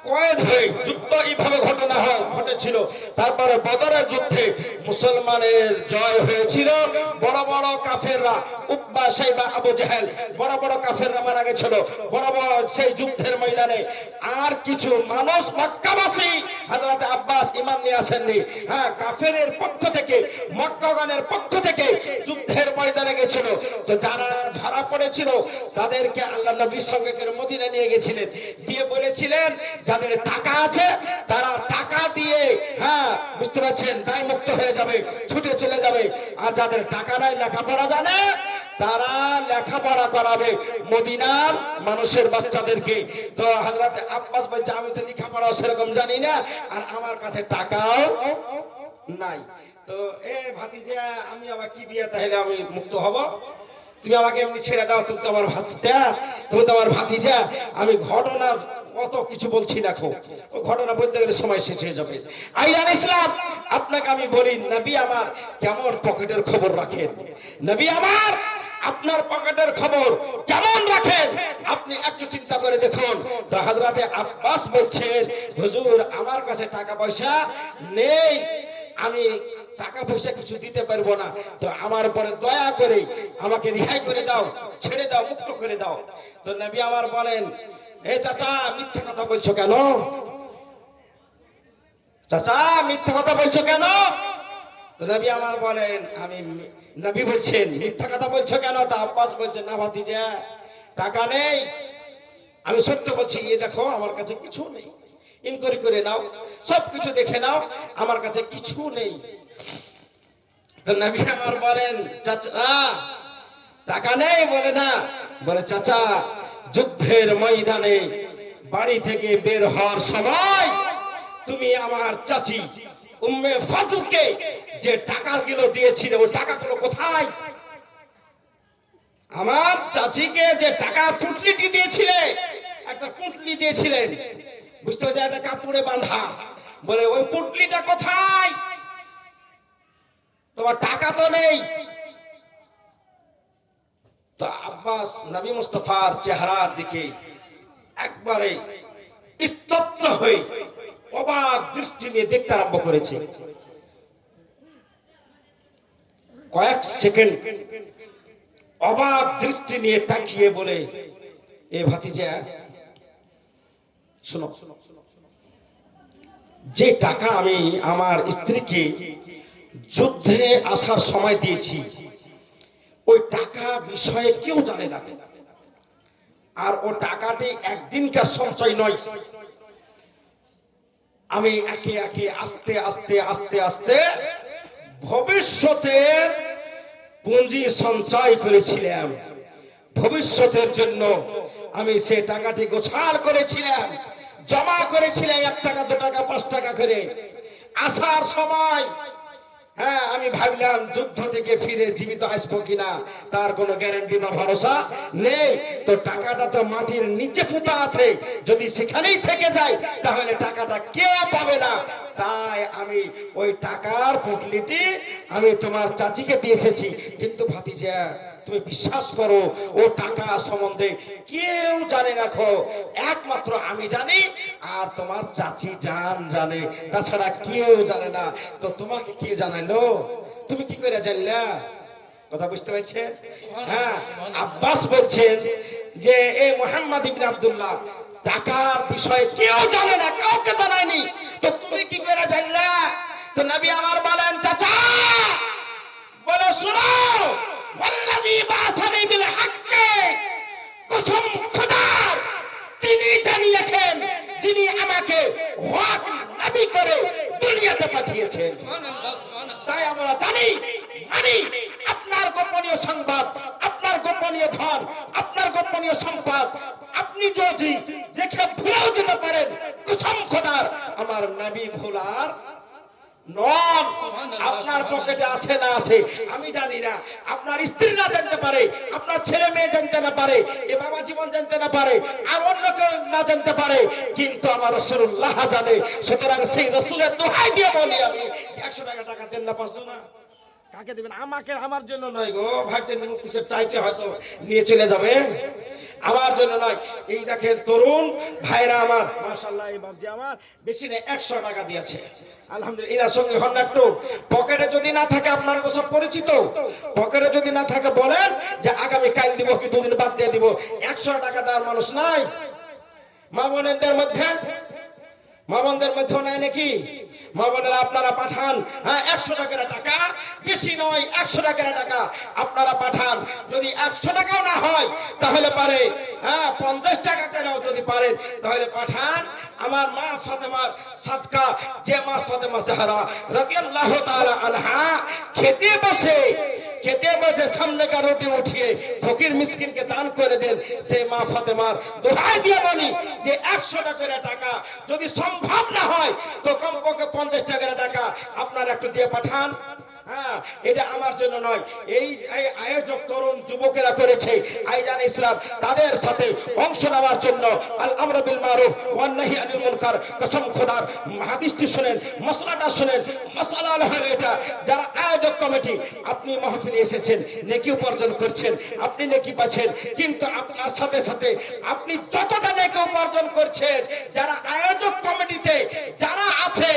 কয়েদ হয়ে, যুদ্ধ এইভাবে ঘটনা ঘটেছিল। তারপরে বদরের যুদ্ধে মুসলমানের জয় হয়েছিল। বড় বড় কাফেররা, উতবা, শাইবা, আবু জেহেল, বড় বড় কাফেররা মারা গেছিল বড় বড় সেই যুদ্ধের ময়দানে। আর কিছু মানুষ মক্কাবাসী হযরতে আব্বাস ঈমান নিয়ে আসেননি। হ্যাঁ, কাফেরের পক্ষ থেকে, মক্কাগণের পক্ষ থেকে যুদ্ধ যুদ্ধের ময়দানে গেছিল। তো যারা ধরা পড়েছিল তাদেরকে আল্লাহ নবীর সঙ্গে করে মদিনা নিয়ে গেছিলেন, দিয়ে বলেছিলেন যাদের টাকা আছে তারা টাকা দিয়ে, হ্যাঁ বুঝতে পারছেন, দায় মুক্ত হয়ে যাবে, ছুটে চলে যাবে। আর যাদের টাকা নাই, লেখাপড়া জানে, তারা লেখাপড়া করাবে মদিনার মানুষের বাচ্চাদেরকে। তো হযরত আব্বাস বলছে আমি তো লেখাপড়া সেরকম জানি না, আর আমার কাছে টাকাও নাই। তো এ ভাতিজা, আমি আবার কি দিয়ে তাহলে আমি মুক্ত হব? তুমি আমাকে এমনি ছেড়ে দাও, তুমি তো আমার ভাতিজা, তুমি তো আমার ভাতিজা। আমি ঘটনা কত কিছু বলছি, দেখো ওই ঘটনা বলতে গেলে সময় শেষ হয়ে যাবে। আইয়ান ইসলাম, আপনাকে আমি বলি, নবী আমার কেমন পকেটের খবর রাখেন, নবী আমার আপনার পকেটের খবর কেমন রাখেন, আপনি একটু চিন্তা করে দেখুন। তো হযরতে আব্বাস বলছেন, হুজুর আমার কাছে টাকা পয়সা নেই, আমি টাকা পয়সা কিছু দিতে পারবো না, তো আমার উপরে দয়া করে আমাকে রিহাই করে দাও, ছেড়ে দাও, মুক্ত করে দাও। তো নবী আমার বলেন, এ চাচা মিথ্যা কথা বলছো কেন? চাচা মিথ্যা কথা বলছো কেন? তো নবী আমার বলেন, আমি, নবী বলছেন মিথ্যা কথা বলছো কেন? তা আব্বাস বলছেন, না ভাতিজা টাকা নেই, আমি সত্য বলছি, এই দেখো আমার কাছে কিছু নেই, ইনকোয়ারি করে নাও, সব কিছু দেখে নাও, আমার কাছে কিছু নেই। তো নবী আমার বলেন, চাচা টাকা নেই? বলে না, বলে চাচা যুদ্ধের ময়দানে বাড়ি থেকে বের হওয়ার সময় তুমি আমার চাচি উম্মে ফাজলকে যে টাকাগুলো দিয়েছিলে, ওই টাকাগুলো কোথায়? আমার চাচিকে যে টাকা পুটলিটি দিয়েছিলে, একটা পুটলি দিয়েছিলেন, বুঝতে পারছি, একটা কাপড়ে বাঁধা, বলে ওই পুটলিটা কোথায়? তোমার টাকা তো নেই। তো আব্বাস নবী মুস্তাফার চেহারার দিকে একবারে স্তব্ধ হয়ে অবাক দৃষ্টি নিয়ে দেখতে আরম্ভ করেছে। কয়েক সেকেন্ড অবাক দৃষ্টি নিয়ে তাকিয়ে বলে, এ ভাতিজা শোনো, যে টাকা আমি আমার স্ত্রীকে যুদ্ধে আসার সময় দিয়েছি, ওই টাকা বিষয়ে কেউ জানে না, আর ও টাকাটি একদিনকার সঞ্চয় নয়। আমি একে একে আস্তে আস্তে আস্তে আস্তে ভবিষ্যতের পুঁজি সঞ্চয় করেছিলাম, ভবিষ্যতের জন্য আমি সে টাকাটি গোছাল করেছিলাম, জমা করেছিলাম, 1 টাকা 2 টাকা 5 টাকা করে। আসার সময়, হ্যাঁ আমি ভাবলাম যুদ্ধ থেকে ফিরে জীবিত আসবো কিনা তার কোনো গ্যারান্টি বা ভরসা নেই। তো টাকাটা তো মাটির নিচে পুঁতা আছে, যদি সেখানেই থেকে যায় তাহলে টাকাটা কেউ পাবে না। তাই আমি ওই টাকার পুটলিটি আমি তোমার চাচিকে দিয়ে এসেছি। কিন্তু ভাতিজা তুমি বিশ্বাস করো, ও টাকা সম্বন্ধে কেউ জানে না, একমাত্র আমি জানি আর তোমার চাচি জানে, তাছাড়া কেউ জানে না। তো তোমাকে কে জানাইলো? তুমি কি করে জানলা? কথা বুঝতে পারছেন? হ্যাঁ, আব্বাস বলছেন যে এ মুহাম্মদ ইবনে আব্দুল্লাহ টাকার বিষয়ে কেউ জানে না, কাউকে জানায়নি, তো তুমি কি করে জানলা? তো নবী আমার বলেন, চাচা বলে শুনো, ওয়াল্লাযী বাসানি বিল হাক্কি, কসম খোদার, তিনি জানিয়েছেন যিনি আমাকে হক নবী করে দুনিয়াতে পাঠিয়েছেন। তাই আমরা জানি, মানি আপনার গোপনীয় সংবাদ, আপনার গোপনীয় ধন, আপনার গোপনীয় সম্পদ আপনি যদি দেখে ভুলেও যেতে পারেন, কসম খোদার আমার নবী ভোলার নন। আপনার পকেটে আছে না আছে আমি জানি না, আপনার স্ত্রী না জানতে পারে, আপনার ছেলে মেয়ে জানতে না পারে, এ বাবা জীবন জানতে না পারে, আর অন্য কেউ না জানতে পারে, কিন্তু আমার রাসূলুল্লাহ জানে। সুতরাং সেই রাসূলের দোহাই দিয়ে বলি আমি, 100 টাকা টাকা দেন না, 500 না, কাকে দিবেন? আমাকে, আমার জন্য নয় গো। ভাবছেন মুফতি সাহেব চাইছে হয়তো নিয়ে চলে যাবে, আমার জন্য নয়। এই দেখেন তরুণ ভাইরা আমার, মাশাআল্লাহ, এই বাবজি আমার বেশি নেই, 100 টাকা দিয়েছে, আলহামদুলিল্লাহ। এরা সঙ্গে হন একটু। পকেটে যদি না থাকে, আপনারা তো সব পরিচিত, পকেটে যদি না থাকে বলেন যে আগামী কাল দিব কি 2 দিন বাদ দিয়ে দিব। 100 টাকা দেওয়ার মানুষ নাই মা বোনেদের মধ্যে? মা বোনদের মধ্যেও নাই নাকি? মা বোনেরা আপনারা পাঠান, হ্যাঁ 100 টাকার টাকা, বেশি নয় 100 টাকার টাকা আপনারা পাঠান। যদি 100 টাকাও না হয় তাহলে পারে, হ্যাঁ 50 টাকা করেও যদি পারেন তাহলে পাঠান। আমার মা ফাতেমার সাদকা, যে মা ফাতেমা জাহরা রাদিয়াল্লাহু তাআলা আনহা খেতে বসে সামনে কা রুটি উঠিয়ে ফকির মিসকিনকে দান করে দেন, সেই মা ফাতেমার দোহাই দিয়ে বলি যে 100 টাকার টাকা যদি সম্ভব না হয় তো কমপক্ষে 50 টাকার টাকা আপনারা একটু দিয়ে পাঠান। হ্যাঁ, এটা আমার জন্য নয়, এই আয়োজক তরুণ যুবকেরা করেছে আইজান ইসলাম, তাদের সাথে অংশ নেওয়ার জন্য আল আমর বিল মারুফ ওয়ান নাহি আনিল মুনকার, কসম খোদার হাদিসটি শুনেন, মশলাটা শুনেন, মশলা হলো এটা। যারা আয়োজক কমিটি, আপনি মাহফিলে এসেছেন, নেকি উপার্জন করছেন, আপনি নেকি পাচ্ছেন, কিন্তু আপনার সাথে সাথে আপনি যতটা নেকি উপার্জন করছেন, যারা আয়োজক কমিটিতে যারা আছে,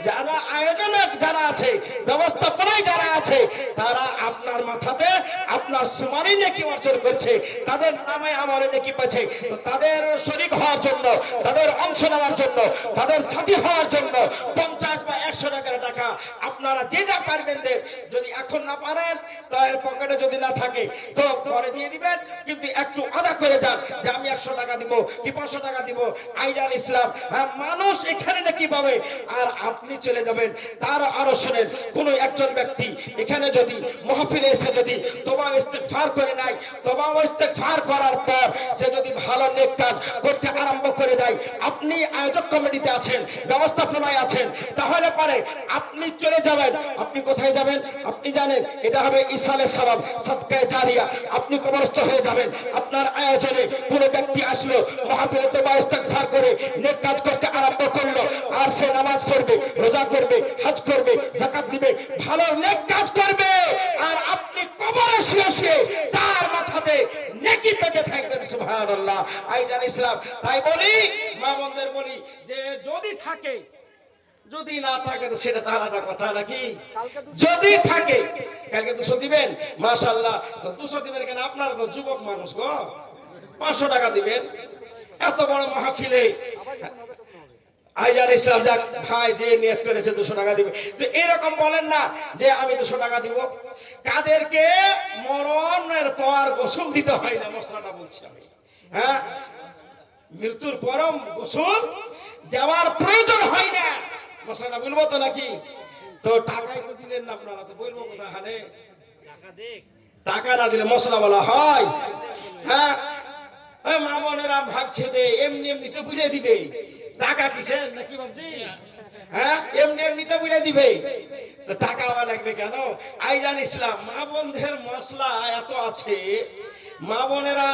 যারা আয়োজক যারা আছে, ব্যবস্থাপনায় যারা আছে, তারা আপনার মাথাতে আপনার সুমারি নেকি অর্জন করছে, তাদের নামে আমলে নেকি পাচ্ছে। তো তাদের শরীক হওয়ার জন্য, তাদের অংশ নেওয়ার জন্য, তাদের সাথী হওয়ার জন্য 50 বা 100 টাকার টাকা আপনারা যে যা পারবেন দেন। যদি এখন না পারেন তাহলে পকেটে যদি না থাকে তো পরে দিয়ে দিবেন, কিন্তু একটু আদা করে যান যে আমি 100 টাকা দিব কি 500 টাকা দিব। আইজান ইসলাম, হ্যাঁ মানুষ এখানে নাকি পাবে আর আপনি চলে যাবেন। তার আরো শুনেন, কোন একজন ব্যক্তি এখানে যদি মাহফিলে এসে যদি তওবা ইস্তিগফার করে নাই, তওবা ইস্তিগফার করার পর সে যদি ভালো নেক কাজ করতে আরম্ভ করে দেয়, আপনি আয়োজক কমিটিতে আছেন, ব্যবস্থাপনায় আছেন, তাহলে পরে আপনি চলে যাবেন। আপনি কোথায় যাবেন আপনি জানেন, এটা হবে ইসালে সওয়াব, সাদকায়ে জারিয়া। আপনি কবরস্থ হয়ে যাবেন। আপনার আয়োজনে কোন ব্যক্তি আসলো, মাহফিলে তওবা ইস্তিগফার করে নেক কাজ করতে আরম্ভ করলো, আর সে নামাজ পড়বে, রোজা করবে, হজ করবে, যাকাত দিবে, ভালো নেক কাজ করবে, আর আপনি কবরে শুয়ে তার মাথাতে নেকি পেতে থাকবেন। সুবহানাল্লাহ। আইজান ইসলাম, তাই বলি মা বোনদের বলি যে যদি থাকে, যদি না থাকে তো সেটা তো আলাদা কথা নাকি? যদি থাকে কালকে 200 দিবেন, মাশাআল্লাহ। তো 200 দিবেন কেন? আপনারা তো যুবক মানুষ গো, 500 টাকা দিবেন। এত বড় মাহফিলে আইজান ইসলাম যাক ভাই যে নিয়ত করেছে 200 টাকা দিবে, তো এরকম বলেন না যে আমি 200 টাকা দিব। কাদেরকে মরণের পর গোসল দিতে হয় না, মশলাটা বলছি আমি, হ্যাঁ মৃত্যুর পরম গোসল দেওয়ার প্রয়োজন হয় না, মশলাটা বলবো তো নাকি? তো টাকাই তো দিলেন না আপনারা, তো বলবো কোথা? হানে টাকা না দিলে মশলা বলা হয়? হ্যাঁ, মা বোনেরা ভাবছে যে এমনি এমনি তো বুঝে দিবে, টাকা কিসের নাকি ভাবছি? হ্যাঁ, এমনি এমনি তো বুঝে দিবে, তো টাকা আবার লাগবে কেন? আইজান ইসলাম, মা বোনদের মশলা এত আছে, মা বোনেরা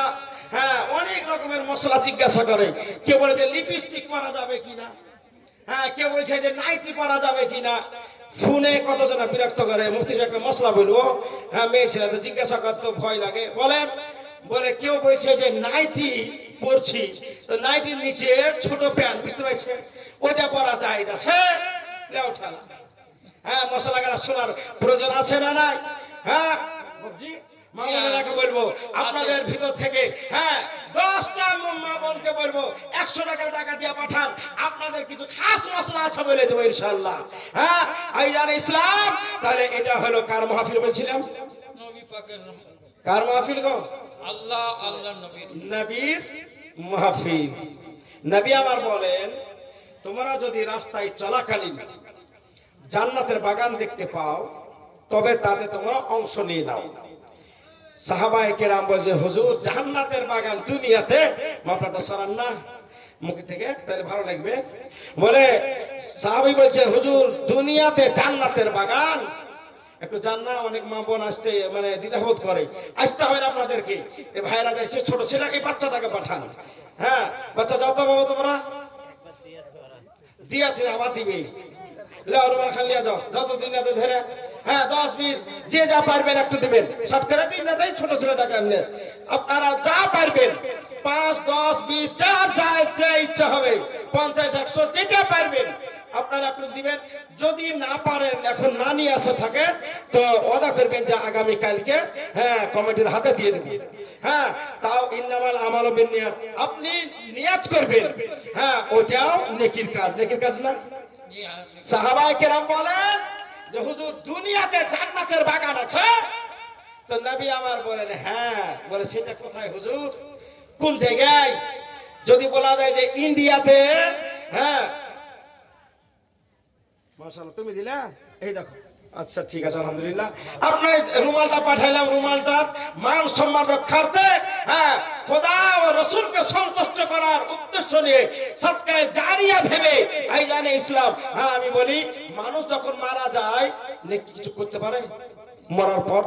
হ্যাঁ অনেক রকমের মশলা জিজ্ঞাসা করে। কেউ বলে যে লিপস্টিক পরা যাবে কিনা, হ্যাঁ কেউ বলছে যে নাইটি পরা যাবে কিনা। ফোনে কতজনা বিরক্ত করে, মুফতির একটা মশলা বলবো, হ্যাঁ মেয়ে ছেলে তো জিজ্ঞাসা করতে ভয় লাগে। বলেন, বলে কেউ বলছে যে নাইটি পরছি, তো নাইটির নিচে ছোট প্যান্ট, বুঝতে পারছেন, ওইটা পরা যায় যাচ্ছে। হ্যাঁ মশলা গালা শোনার প্রয়োজন আছে না নাই? হ্যাঁ মা বোনেরাকে বলবো আপনাদের ভিতর থেকে, হ্যাঁ 10টা মা বোনকে বলবো 100 টাকার টাকা দিয়ে পাঠান, আপনাদের কিছু খাস মশলা আছে বলে দেবো ইনশাআল্লাহ। হ্যাঁ আইজান ইসলাম, তাহলে এটা হলো কার মাহফিল বলছিলাম? নবী পাকের। কার মাহফিল গো? আল্লাহ আল্লাহর নবীর মাহফিল। নবী আমার বলেন, তোমরা যদি রাস্তায় চলাকালীন জান্নাতের বাগান দেখতে পাও তবে তাতে তোমরা অংশ নিয়ে নাও। সাহাবায়ে কেরাম বলছে, হুজুর জান্নাতের বাগান দুনিয়াতে, মাপটা সরান না মুখ থেকে তাহলে ভালো লাগবে। বলে সাহাবী বলছে, হুজুর দুনিয়াতে জান্নাতের বাগান, একটু জান্নাত অনেক মা বোন আসতে মানে দ্বিধাবোধ করে, আসতে হবে না আপনাদেরকে। এই ভাইরা যাইছে, ছোট ছেলে এই বাচ্চাটাকে পাঠান, হ্যাঁ বাচ্চা যত বাবা তোমরা দিয়েছে আবার দিবে, খালিয়া যাও যত দিন ধরে, হ্যাঁ 10-20 যে যা পারবেন একটু দিবেন, শতকরা দিন না দেয় ছোট ছোট টাকা এমনি আপনারা যা পারবেন 5-10-20 যা ইচ্ছা হবে 50-100 যেটা পারবেন আপনারা একটু দিবেন। যদি না পারেন, এখন না নিয়ে আসে থাকেন, তো ওয়াদা করবেন যে আগামী কালকে হ্যাঁ কমিটির হাতে দিয়ে দেবেন। হ্যাঁ, তাও ইন্নামাল আমালু বিন্নিয়াত, আপনি নিয়াত করবেন, হ্যাঁ ওটাও নেকির কাজ। নেকির কাজ না? সাহাবায়ে কেরাম বলেন যে হুজুর দুনিয়াতে জান্নাতের বাগান আছে? তো নবী আমার বলেন হ্যাঁ। বলে সেটা কোথায় হুজুর, কোন জায়গায়? যদি বলা যায় যে ইন্ডিয়াতে, হ্যাঁ। মাশাআল্লাহ, তুমি দিলা, এই দেখো। আচ্ছা ঠিক আছে, আলহামদুলিল্লাহ। আপনার রুমালটা পাঠাইলাম, রুমালটার মান সম্মান রক্ষার্থে, হ্যাঁ খোদা ও রাসূলকে সন্তুষ্ট করার উদ্দেশ্য নিয়ে সদকায়ে জারিয়া ভেবে আইজানে ইসলাম। হ্যাঁ, আমি বলি মানুষ যখন মারা যায় নেকি কিছু করতে পারে? মরার পর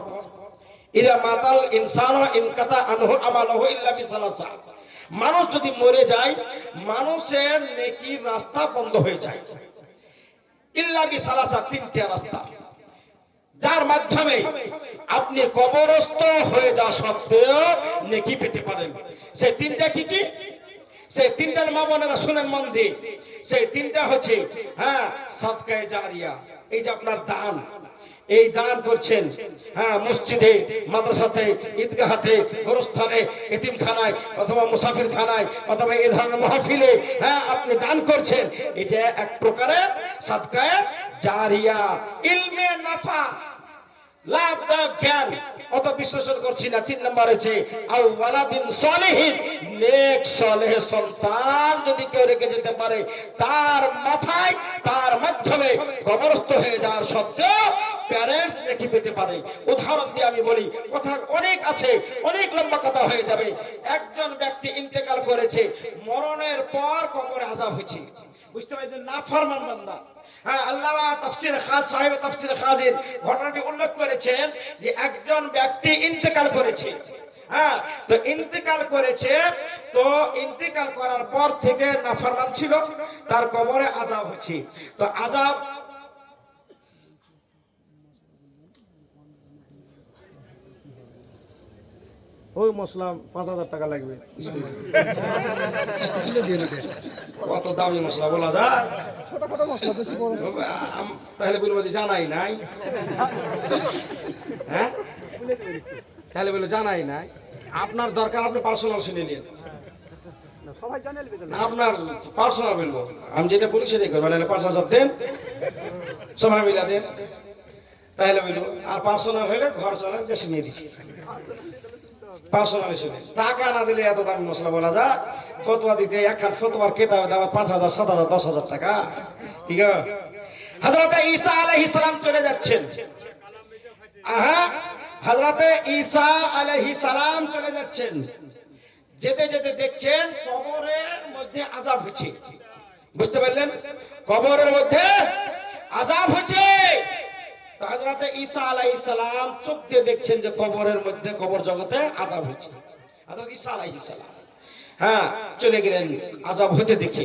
ইদা মাতাল ইনসানু ইনকাতা আনহু আমালুহু ইল্লা বিসালাসা, মানুষ যদি মরে যায় মানুষের নেকির রাস্তা বন্ধ হয়ে যায়। ইল্লা বিসালাসা, তিনটা রাস্তা যার মাধ্যমে আপনি কবরস্থ হয়ে যাওয়া সত্ত্বেও নেকি পেতে পারেন। সেই তিনটা কি কি? সেই তিনটার মা বোনেরা শুনেন মন দিয়ে। সেই তিনটা হচ্ছে, হ্যাঁ সদকায়ে জারিয়া। এই যে আপনার দান, এই দান করছেন, হ্যাঁ মসজিদে, মাদ্রাসাতে, ঈদগাহাতে, গোরস্থানে, এতিমখানায় অথবা মুসাফির খানায় অথবা এই ধরনের মাহফিলে, হ্যাঁ আপনি দান করছেন, এটা এক প্রকারের সদকায়ে জারিয়া। ইলমে নাফা, লাভদায়ক জ্ঞান, অত বিশ্লেষণ করছি না। 3 নম্বর হচ্ছে আও ওয়ালাদিন সলিহিন, নেক সালেহ সন্তান যদি কেউ রেখে যেতে পারে, তার মাথায় তার মাধ্যমে কবরস্থ হয়ে যাওয়ার সত্ত্বেও প্যারেন্টস নেকি পেতে পারে। উদাহরণ দিয়ে আমি বলি, কথা অনেক আছে, অনেক লম্বা কথা হয়ে যাবে। একজন ব্যক্তি ইন্তেকাল করেছে, মরণের পর কবরে আযাব হয়েছে, বুঝতে পারছেন? নাফরমান বান্দা। হ্যাঁ, আল্লামা তাফসীর খাস সাহেব তাফসীর খাজির ঘটনাটি উল্লেখ করেছেন যে একজন ব্যক্তি ইন্তেকাল করেছে। হ্যাঁ, তো ইন্তেকাল করেছে, তো ইন্তেকাল করার পর থেকে নাফরমান ছিল, তার কবরে আযাব হচ্ছে। তো আযাব ওই মশলা 5000 টাকা লাগবে। কত দামি মশলা বলা যায়? ছোটখাটো মশলা, বেশি বড় তাহলে বলবো যে জানাই নাই। হ্যাঁ, তাহলে বলবো জানাই নাই। আপনার দরকার আপনি পার্সোনাল শুনে নিন, সবাই জানে আপনার পার্সোনাল বলবো। আমি যেটা বলি সেটাই করবো, নাহলে 5000 দেন, সবাই মিলা দেন, তাহলে বলবো। আর পার্সোনাল হলে ঘর চলেন, দেশে নিয়ে দিচ্ছি। পার্সোনালি শুনে টাকা না দিলে এত দামি মশলা বলা যায়? ফতোয়া দিতে একখান ফতোয়ার কেতাবের দাম 5000, 7000, 10000 টাকা। ঠিক আছে, হযরত ঈসা আলাইহিস সালাম চলে যাচ্ছেন। হযরত ঈসা আলাইহিস সালাম চলে যাচ্ছেন, যেতে যেতে দেখছেন কবরের মধ্যে আযাব হচ্ছে। বুঝতে পারলেন? কবরের মধ্যে আযাব হচ্ছে। তো হযরত ঈসা আলাইহিস সালাম চোখ দিয়ে দেখছেন যে কবরের মধ্যে, কবর জগতে আযাব হচ্ছে। হযরত ঈসা আলাইহিস সালাম, হ্যাঁ চলে গেলেন আযাব হতে দেখে।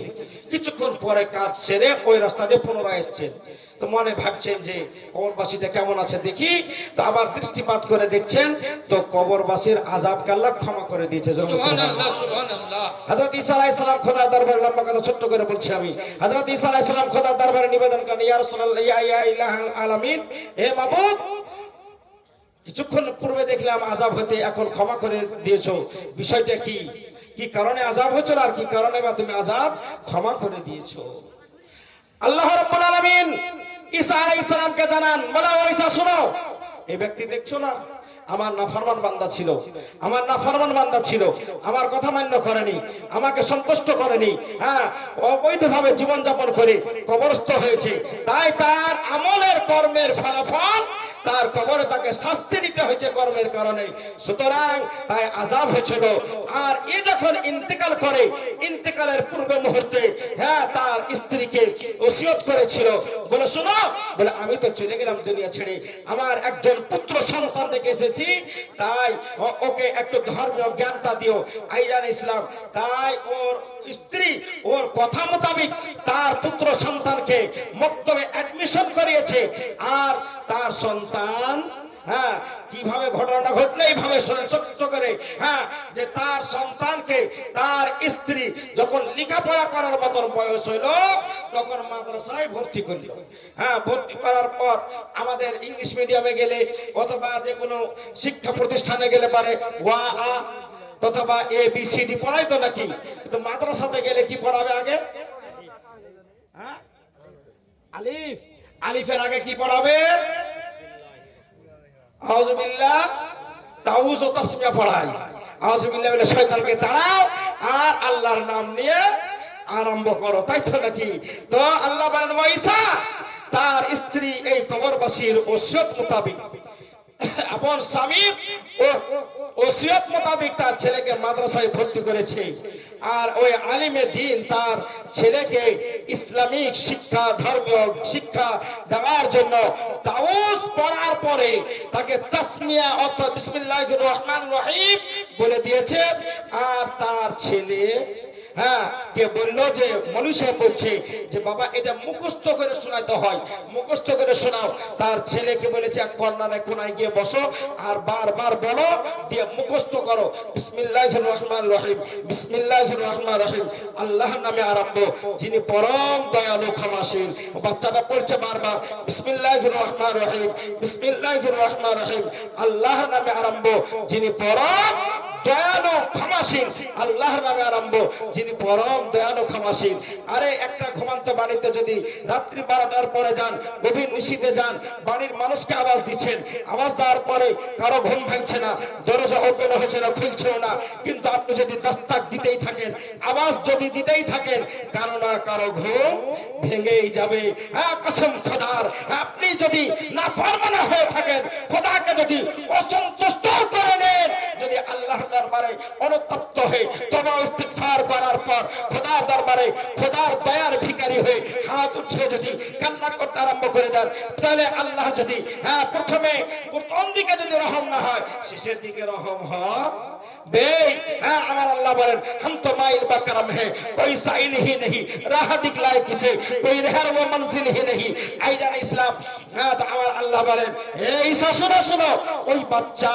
কিছুক্ষণ পরে কাজ সেরে ওই রাস্তা দিয়ে পুনরায় এসেছেন। তো মনে ভাবছেন যে কবরবাসীটা কেমন আছে দেখি। তো আবার দৃষ্টিপাত করে দেখছেন তো কবরবাসীর আযাবকে আল্লাহ ক্ষমা করে দিয়েছে। সুবহানাল্লাহ, সুবহানাল্লাহ। হযরত ঈসা আলাইহিস সালাম খোদার দরবারে, লম্বা কথা ছোট্ট করে বলছি আমি, হযরত ঈসা আলাইহিস সালাম খোদার দরবারে নিবেদন করেন, ইয়া রাসূলুল্লাহ, ইয়া ইলাহুল আলামিন, হে মাবুদ, কিছুক্ষণ পূর্বে দেখলাম আযাব হতে, এখন ক্ষমা করে দিয়েছো, বিষয়টা কি? কি কারণে আযাব হচ্ছিল আর কি কারণে বা তুমি আযাব ক্ষমা করে দিয়েছো? আল্লাহ রাব্বুল আলামিন ঈসা আলাইহিস সালামকে জানান, বলে ও ঈসা শোনো, এই ব্যক্তি দেখছো না, আমার নাফরমান বান্দা ছিল, আমার নাফরমান বান্দা ছিল, আমার কথা মান্য করেনি, আমাকে সন্তুষ্ট করেনি, হ্যাঁ অবৈধভাবে জীবনযাপন করে কবরস্থ হয়েছে, তাই তার আমলের কর্মের ফলাফল তার কবরে তাকে শাস্তি দিতে হয়েছে কর্মের কারণে। সুতরাং তাই আযাব হয়েছিল। আর এ যখন ইন্তেকাল করে, ইন্তেকালের পূর্ব মুহূর্তে, হ্যাঁ তার স্ত্রীকে ওসিয়ত করেছিল, বলে শোনো, বলে আমি তো চলে গেলাম দুনিয়া ছেড়ে, আমার একজন পুত্র সন্তান রেখে এসেছি, তাই ওকে একটু ধর্মীয় জ্ঞানটা দিও, আইজান ইসলাম। তাই ওর স্ত্রী ওর কথা মোতাবেক তার পুত্র সন্তানকে মক্তবে অ্যাডমিশন করিয়েছে। আর তার সন্তান হ্যাঁ, কিভাবে ঘটনা ঘটলো এইভাবে শুনে ছোট্ট করে। হ্যাঁ, যে তার সন্তানকে তার স্ত্রী যখন লেখাপড়া করার মতন বয়স হইল তখন মাদ্রাসায় ভর্তি করলো। হ্যাঁ, ভর্তি করার পর আমাদের ইংলিশ মিডিয়ামে গেলে অথবা যে কোনো শিক্ষা প্রতিষ্ঠানে গেলে পারে ওয়া আ অথবা এ বি সি ডি পড়াইতো নাকি, কিন্তু মাদ্রাসাতে গেলে কি পড়াবে আগে? হ্যাঁ, আলিফ, আলিফের আগে কি পড়াবে? আউযুবিল্লাহ, তাউজ ও তাসমিয়া পড়ায়। আউযুবিল্লাহ বলে শয়তানকে তাড়াও আর আল্লাহর নাম নিয়ে আরম্ভ করো, তাই তো নাকি? তো আল্লাহ বলেন ঈসা তার স্ত্রী এই কবরবাসীর ওসিয়ত মোতাবেক আপন স্বামীর ওসিয়ত মোতাবেক তার ছেলেকে মাদ্রাসায় ভর্তি করেছে। আর ওই আলিমে দ্বীন তার ছেলেকে ইসলামিক শিক্ষা, ধর্মীয় শিক্ষা দেওয়ার জন্য তাউজ পড়ার পরে তাকে তাসমিয়া অর্থাৎ বিসমিল্লাহির রহমানির রহিম বলে দিয়েছে। আর তার ছেলে হ্যাঁ কে বললো যে মৌলভী সাহেব বলছে যে বাবা এটা মুখস্থ করে শোনাতে হয়, মুখস্থ করে শোনাও। তার ছেলেকে বলেছে এক কর্নারে কোনায় গিয়ে বসো আর বারবার বলো, দিয়ে মুখস্থ করো বিসমিল্লাহির রহমানির রহিম, বিসমিল্লাহির রহমানির রহিম, আল্লাহর নামে আরম্ভ যিনি পরম দয়ালু ক্ষমাশীল। বাচ্চাটা পড়ছে বারবার বিসমিল্লাহির রহমানির রহিম, বিসমিল্লাহির রহমানির রহিম, আল্লাহর নামে আরম্ভ যিনি পরম দয়ালু ক্ষমাশীল, আল্লাহর নামে আরম্ভ যিনি পরম দয়ালু ক্ষমাশীল। আরে একটা ঘুমান্ত বাড়িতে যদি রাত্রি 12টার পরে যান, গভীর নিশীথে যান, বাড়ির মানুষকে আওয়াজ দিচ্ছেন, আওয়াজ দেওয়ার পরে কারো ঘুম ভাঙছে না, দরজা ওপেন হচ্ছে না, খুলছেও না, কিন্তু আপনি যদি দাস্তাক দিতেই থাকেন, আওয়াজ যদি দিতেই থাকেন, কারো না কারো ঘুম ভেঙেই যাবে। হ্যাঁ, কসম খোদার, আপনি যদি নাফরমানা হয়ে থাকেন, খোদাকে যদি অসন্তুষ্ট করে নেন, যদি আল্লাহর দরবারে অনুতপ্ত হয়ে তওবা ইস্তিগফার করার পর খোদার দরবারে খোদার দয়ার ভিখারি হয়ে হাত উঠিয়ে যদি কান্না করতে আরম্ভ করে দেন, তাহলে আল্লাহ যদি প্রথমে প্রথম দিকে যদি রহম না হয়, শেষের দিকে রহম হবে। আমার আল্লাহ বলেন हम तो माइल बा करम है, कोई साइल ही नहीं, राह दिखलाए किसे, कोई रहर वो मंजिल ही नहीं। আইজান ইসলাম। তো আমার আল্লাহ বলেন এই ঈসা শোনো শোনো, ওই বাচ্চা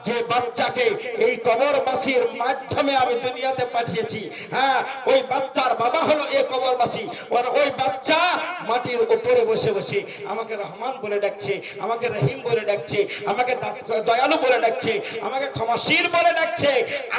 যে বাচ্চাকে এই কবরবাসীর মাধ্যমে আমি দুনিয়াতে পাঠিয়েছি, হ্যাঁ ওই বাচ্চার বাবা হলো এই কবরবাসী। আর ওই বাচ্চা মাটির উপরে বসে বসে আমাকে রহমান বলে ডাকছে, আমাকে রহিম বলে ডাকছে, আমাকে দয়ালু বলে ডাকছে, আমাকে ক্ষমাশীল বলে ডাকছে।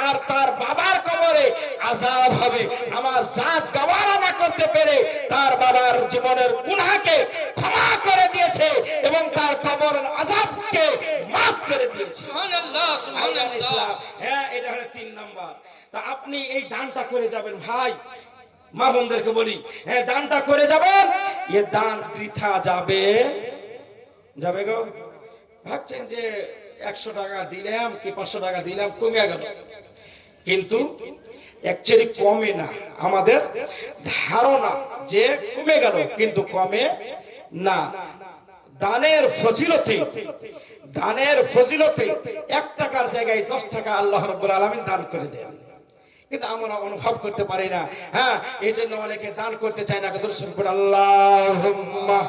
আর তার বাবার কবরে আযাব হবে। আমার জাত গওয়ারা না করতে পেরে তার বাবার জীবনের গুনাহকে ক্ষমা করে দিয়েছে এবং তার কবরের আযাবকে মাফ করে দিয়েছে। সুবহানাল্লাহ, সুবহানাল্লাহ। হ্যাঁ, এটা হলো 3 নাম্বার। তা আপনি এই দানটা করে যাবেন ভাই, মা বোনদেরকে বলি, হ্যাঁ দানটা করে যাবেন। এ দান বৃথা যাবে যাবে গো। ভাবছেন যে 100 টাকা দিলাম কি 500 টাকা দিলাম কমে গেল, কিন্তু অ্যাকচুয়ালি কমে না। আমাদের ধারণা যে কমে গেল, কিন্তু কমে না। দানের ফজিলতে, দানের ফজিলতে 1 টাকার জায়গায় 10 টাকা আল্লাহ রাব্বুল আলামিন দান করে দেন, কিন্তু আমরা অনুভব করতে পারি না। হ্যাঁ, এই জন্য অনেকে দান করতে চায় না। দরুদ শরীফ পড়ে আল্লাহুম্মা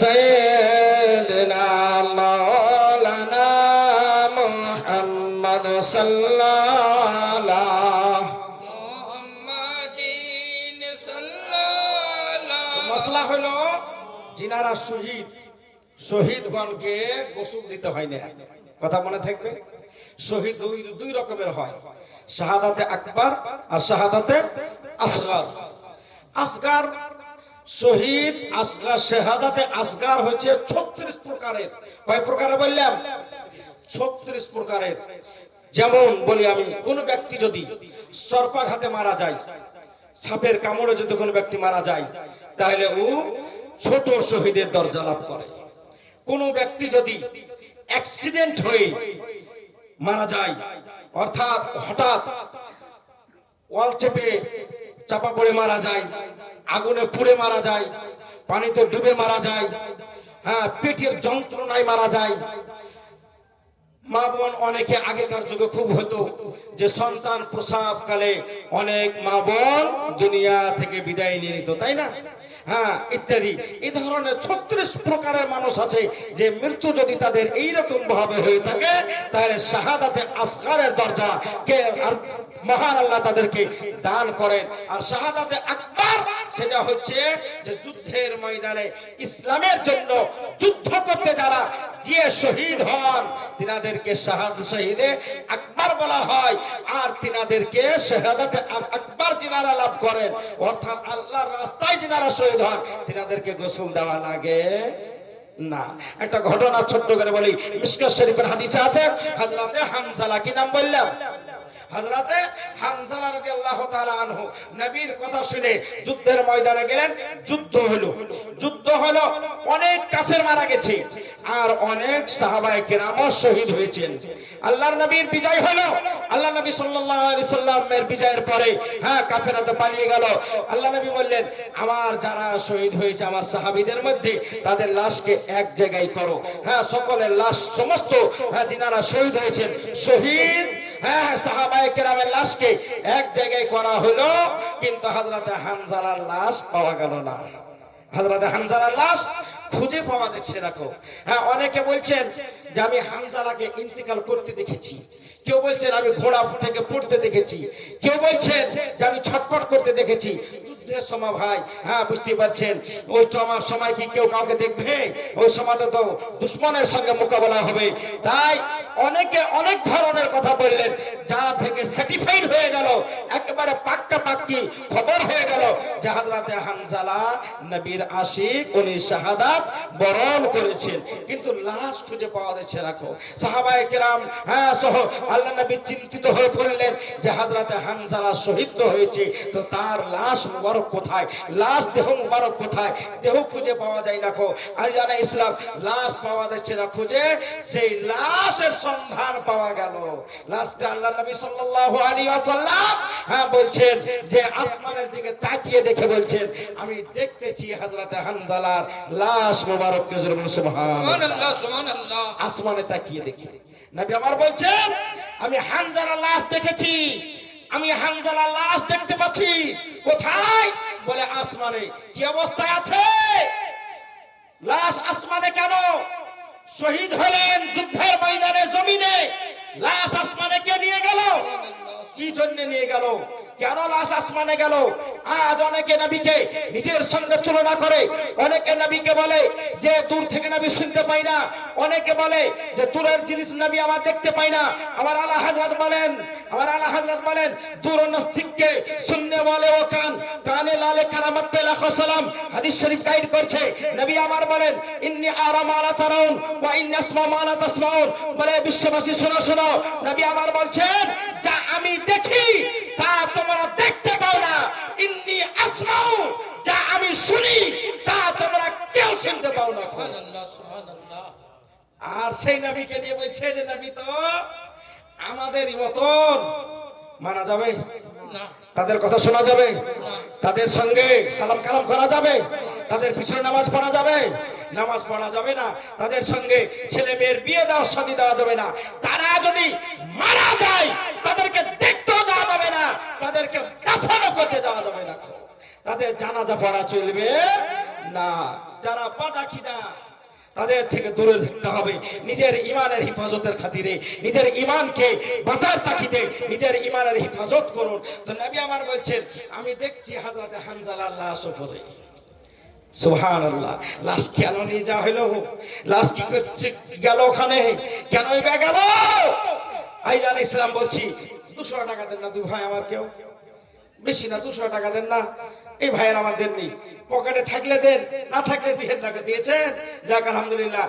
سيدنا مولانا محمد صلى الله محمدين صلى الله। মশলা হলো যিনারা শহীদ, শহীদগণকে গোসল দিতে হয় না। কথা মনে থাকবে, শহীদ দুই রকমের হয়, শাহাদাতে আকবার আর শাহাদাতে আসগার। আসগার শহীদ আসগার, শাহাদাতে আসগার হচ্ছে 36 প্রকারের। কয় প্রকারে বললাম? 36 প্রকারের। যেমন বলি আমি, কোন ব্যক্তি যদি সর্পাঘাতে মারা যায়, সাপের কামড়ে যদি কোনো ব্যক্তি মারা যায়, তাহলে ও ছোট শহীদের দরজা লাভ করে। কোন ব্যক্তি যদি অ্যাক্সিডেন্ট হয়ে মারা যায়, অর্থাৎ হঠাৎ ওয়াল চেপে চাপা পড়ে মারা যায়, আগুনে পুড়ে মারা যায়, পানিতে ডুবে মারা যায়, হ্যাঁ পেটের যন্ত্রণায় মারা যায়, মা বোন অনেকে আগেকার যুগে খুব হতো যে সন্তান প্রসবকালে অনেক মা বোন দুনিয়া থেকে বিদায় নিয়ে নিত, তাই না? হ্যাঁ, ইত্যাদি এই ধরনের 36 প্রকারের মানুষ আছে যে মৃত্যু যদি তাদের এইরকম ভাবে হয়ে থাকে তাহলে শাহাদাতে আসগারের দরজা কে আর মহান আল্লাহ তাদেরকে দান করেন। আর শাহাদাতে আকবার সেটা হচ্ছে যে যুদ্ধের ময়দানে ইসলামের জন্য যুদ্ধ করতে যারা গিয়ে শহীদ হন তিনাদেরকে শহীদে আকবার বলা হয়। আর তিনাদেরকে শাহাদাতে আকবার যিনারা লাভ করেন অর্থাৎ আল্লাহর রাস্তায় যিনারা শহীদ হন তিনাদেরকে গোসল দেওয়া লাগে না। একটা ঘটনা ছোট্ট করে বলি, মিশকাত শরীফের হাদিসে আছে হযরতে হানজালা, কি নাম বললাম? হযরতে হানজালা রাদিয়াল্লাহু তাআলা আনহু নবীর কথা শুনে যুদ্ধের ময়দানে গেলেন। যুদ্ধ হলো অনেক কাফের মারা গেছে আর অনেক সাহাবায়ে কেরামও শহীদ হয়েছেন। আল্লাহর নবীর বিজয় হলো। আল্লাহ নবী সাল্লাল্লাহু আলাইহি সাল্লামের বিজয়ের পরে কাফেররা তো পালিয়ে গেল। আল্লাহ নবী বললেন, আমার যারা শহীদ হয়েছে আমার সাহাবীদের মধ্যে তাদের লাশকে এক জায়গায় করো। সকলের লাশ সমস্ত যিনারা শহীদ হয়েছেন শহীদ সাহাবায়ে কেরামের লাশকে এক জায়গায় করা হলো, কিন্তু হযরতে হানজালার লাশ পাওয়া গেল না। হযরতে হানজালার লাশ খুঁজে পাওয়া যাচ্ছে না। অনেকে বলছেন যে আমি হানজালাকে ইন্তেকাল করতে দেখেছি, কেউ বলছেন আমি ঘোড়া থেকে পড়তে দেখেছি, কেউ বলছেন যে আমি ছটফট করতে দেখেছি। যুদ্ধের সময় ভাই বুঝতে পারছেন ওই সময় কি কেউ কাউকে দেখবে? ওই সময় তো দুশমনের সঙ্গে মোকাবেলা হবে। তাই অনেকে অনেক ধরনের কথা বললেন, যা থেকে সার্টিফাইড হয়ে গেল, একেবারে পাক্কা পাক্কি খবর হয়ে গেল যে হযরতে হানজালা নবীর আশিক, উনি শাহাদাত বরণ করেছেন, কিন্তু লাশ খুঁজে পাওয়া যাচ্ছে না। সাহাবায়ে কেরাম সহ আল্লাহ নবী চিন্তিত হয়ে পড়লেন যে হযরতে হানজালা শহীদ হয়েছে, তো তার লাশ মুবারক কোথায়? লাশ দেহ মুবারক কোথায়? দেহ খুঁজে পাওয়া যায় না। আর জানা ইসলাম লাশ পাওয়া যাচ্ছে না, খুঁজে সেই লাশের সন্ধান পাওয়া গেল। লাশটা আল্লাহ নবী সাল্লাল্লাহু আলাইহি ওয়াসাল্লাম বলছেন যে আসমানের দিকে তাকিয়ে দেখে বলছেন, আমি দেখতেছি হযরতে হানজালার লাশ মুবারককে। সুবহানাল্লাহ সুবহানাল্লাহ। আসমানে তাকিয়ে দেখে নবী আমার বলছেন, আমি হানজালার লাশ দেখেছি, আমি হানজালার লাশ দেখতে পাচ্ছি। কোথায়? বলে আসমানে। কি অবস্থায় আছে? লাশ আসমানে কেন? শহীদ হলেন যুদ্ধের ময়দানে জমিনে, লাশ আসমানে কে নিয়ে গেল? কি জন্য নিয়ে গেল? কেন লাশ আসমানে গেল? আজ অনেকে নবীকে নিজের সঙ্গে তুলনা করে, অনেকে নবীকে বলে যে দূর থেকে নবী শুনতে পাই না, অনেকে বলে যে দূরের জিনিস নবী আমার দেখতে পাই না। আমার আলা হযরত বলেন দূর নস্তিককে শুননে वाले ও কানে লালে কারামত পে লাখো সালাম। হাদিস শরীফ গাইড করছে, নবী আমার বলেন ইন্নী আরা মা লা তারাউন ওয়া ইন্নী আসমা মা লা তাসমাউন। বলে বিশ্ববাসী শোনো, নবী আমার বলছেন যা আমি দেখি তা তোমরা দেখতে পাও না। ইন্নী আসমাউ, যা আমি শুনি তা তোমরা কেউ শুনতে পাও না। সুবহানাল্লাহ সুবহানাল্লাহ। আর সেই নবীকে নিয়ে বলছে যে নবী তো আমাদেরই মতন, মানা যাবে না, তাদের কথা শোনা যাবে না, তাদের সঙ্গে সালাম কালাম করা যাবে, তাদের পিছনে নামাজ পড়া যাবে না, তাদের সঙ্গে ছেলে মেয়ের বিয়ে দেওয়া শাদী দেওয়া যাবে না। তারা যদি মারা যায় তাদেরকে দেখতেও যাওয়া যাবে না, তাদেরকে দাফনও করতে যাওয়া যাবে না, তাদের জানাজা পড়া চলবে না। যারা বাদাখিদা তাদের থেকে দূরে থাকতে হবে। নিজের ইমানের হিফাজতের খাতিরে, নিজের ইমানকে বাঁচার তাকিদে নিজের ইমানের হিফাজত করুন। তো নবী আমার বলছেন আমি দেখছি হযরতে হানজালার লাশ উপরে। সুবহানাল্লাহ। লাশ কেন নিয়ে যাওয়া হলো? লাশ কি করছে গেল ওখানে? কেনই বা গেল? আইজান ইসলাম বলছি 200 টাকা দেন না দুই ভাই আমার, কেউ বেশি না 200 টাকা দেন না। এই ভাইয়ের আমার দেননি, পকেটে থাকলে দেন, না থাকলে দিয়েন না। দিয়েছেন, যাক আলহামদুলিল্লাহ।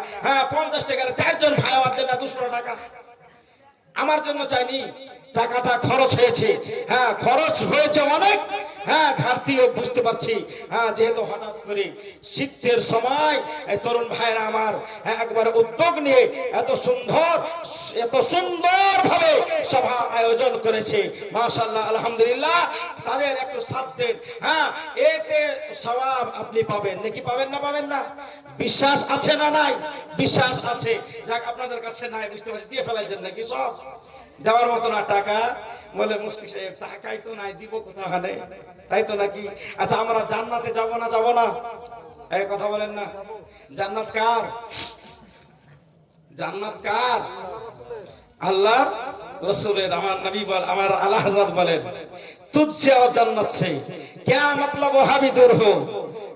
50 টাকার 4 জন ভাই আমার দেন না 200 টাকা। আমার জন্য চাইনি, টাকাটা খরচ হয়েছে। খরচ হয়েছে অনেক। ঘাটতিও বুঝতে পারছি। যেহেতু হঠাৎ করে শীতের সময় এই তরুণ ভাইরা আমার একবার উদ্যোগ নিয়ে এত সুন্দর ভাবে সভা আয়োজন করেছে। মাশাআল্লাহ, আলহামদুলিল্লাহ, তাদের একটু সাথ দেন। হ্যাঁ, এতে সওয়াব আপনি পাবেন নাকি পাবেন না? পাবেন না? বিশ্বাস আছে না নাই? বিশ্বাস আছে। যাক, আপনাদের কাছে নাই বুঝতে পারছি, দিয়ে ফেলাইছেন নাকি সব? দেওয়ার মতো না টাকা? বলে মুফতি সাহেব টাকাই তো নাই, দিব কোথাখানে, তাই তো নাকি? আচ্ছা, আমরা জান্নাতে যাব না? যাব না? এই কথা বলেন না। জান্নাত কার? জান্নাত কার? আল্লাহ রসুলের। আমার নবী বল, আমার আলা হযরত বলেন, তুঝসে और जन्नत से क्या मतलब हावी दूर हो,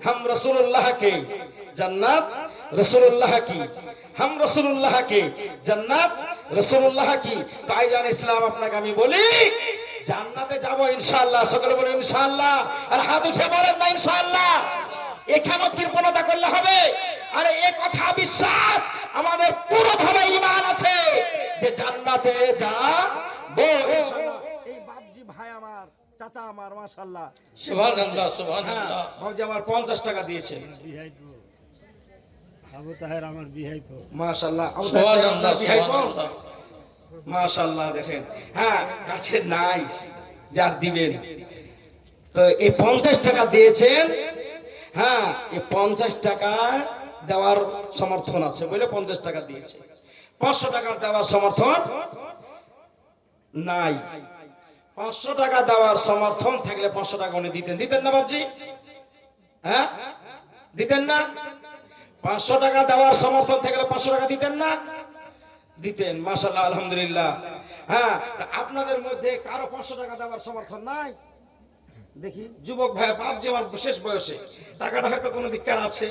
हम रसूलुल्लाह के जन्नत रसूलुल्लाह की, हम रसूलुल्लाह के जन्नत रसूलुल्लाह की। तो আইজান ইসলাম, আপনাকে আমি বলি জান্নাতে যাব ইনশাআল্লাহ। সকলে বলেন ইনশাআল্লাহ, আর হাত উঠে বলেন না ইনশাআল্লাহ। এখানেও কৃপণতা করলে হবে? আরে এই কথা বিশ্বাস আমাদের পুরোভাবে ঈমান আছে যে জান্নাতে যাবো ইনশাআল্লাহ। এই বাপজি ভাই আমার, চাচা আমার, মাশাআল্লাহ, সুবহানাল্লাহ সুবহানাল্লাহ। বাপজি আমার 50 টাকা দিয়েছে। আবু তাহের আমার বিহাই তো মাশাআল্লাহ, সুবহানাল্লাহ সুবহানাল্লাহ। মাশাআল্লাহ, দেখেন। হ্যাঁ, কাছে নাই যার দিবেন। তো এই 50 টাকা দিয়েছেন। হ্যাঁ, এই 50 টাকা দেওয়ার সমর্থন আছে বলে 50 টাকা দিয়েছে। 500 টাকার দেওয়ার সমর্থন নাই। 500 টাকা দেওয়ার সমর্থন থাকলে 500 টাকা উনি দিতেন। দিতেন না বাবজি? হ্যাঁ, দিতেন না? 500 টাকা দেওয়ার সমর্থন থাকলে 500 টাকা দিতেন না? দিতেন। মাশাআল্লাহ, আলহামদুলিল্লাহ। হ্যাঁ, আপনাদের মধ্যে কারো 500 টাকা দেওয়ার সমর্থন নাই? দেখি যুবক ভাই, বাপ যে আমার বিশেষ বয়সে টাকাটা হয়তো কোনো দিককার আছে,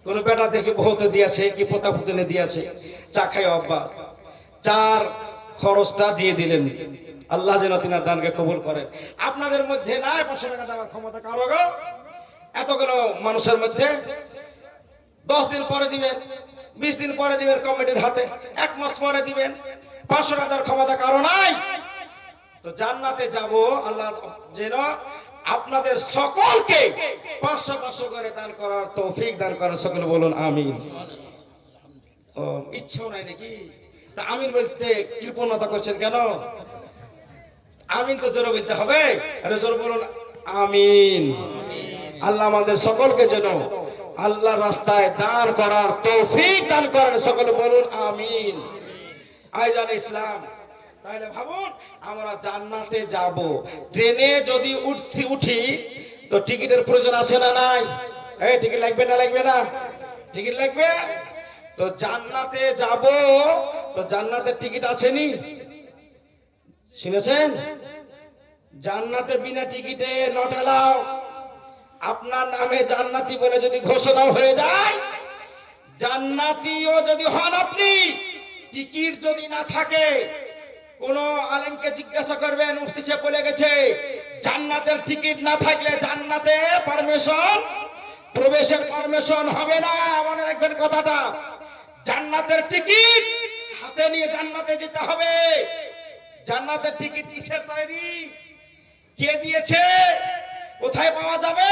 কোনো বেটা দেখে বহুতে দিয়েছে কি পোতা পুতলে দিয়েছে, চা খাই অভ্যাস, চার খরচটা দিয়ে দিলেন। আল্লাহ যেন তিনার দানকে কবুল করেন। আপনাদের মধ্যে নাই 500 টাকা দেওয়ার ক্ষমতা কারো? গো এতগুলো মানুষের মধ্যে 10 দিন পরে দিবেন, 20 দিন পরে দিবেন কমিটির হাতে, 1 মাস পরে দিবেন। 500 টাকার ক্ষমতা কারো নাই? তো জান্নাতে যাব আল্লাহ যেন আপনাদের সকলকে 500 করে দান করার তৌফিক দান করেন। সকলে বলুন আমিন। ও, ইচ্ছাও নাই নাকি? তা আমিন বলতে কৃপণতা করছেন কেন? আমিন তো জোরে বলতে হবে। আরে জোরে বলুন আমিন। আল্লাহ আমাদের সকলকে যেন আল্লাহর রাস্তায় দান করার তৌফিক দান করেন। সকলে বলুন আমিন। আইজান ইসলাম, তাহলে ভাবুন, আমরা জান্নাতে যাব। ট্রেনে যদি উঠি তো টিকিটের প্রয়োজন আছে না নাই? এই টিকিট লাগবে না? লাগবে না? টিকিট লাগবে। তো জান্নাতে যাব, তো জান্নাতের টিকিট আছেনি? শুনেছেন? জান্নাতে বিনা টিকিটে নট এলাও। আপনার নামে জান্নাতি বলে যদি ঘোষণা হয়ে যায়, জান্নাতিও যদি হন আপনি, টিকিট যদি না থাকে, কোন আলেমকে জিজ্ঞাসা করবেন, মুফতি সাহেব বলে গেছে জান্নাতের টিকিট না থাকলে জান্নাতে পারমিশন, প্রবেশের পারমিশন হবে না। মনে রাখবেন কথাটা। জান্নাতের টিকিট হাতে নিয়ে জান্নাতে যেতে হবে। জান্নাতের টিকিট কিসের তৈরি? কে দিয়েছে? কোথায় পাওয়া যাবে?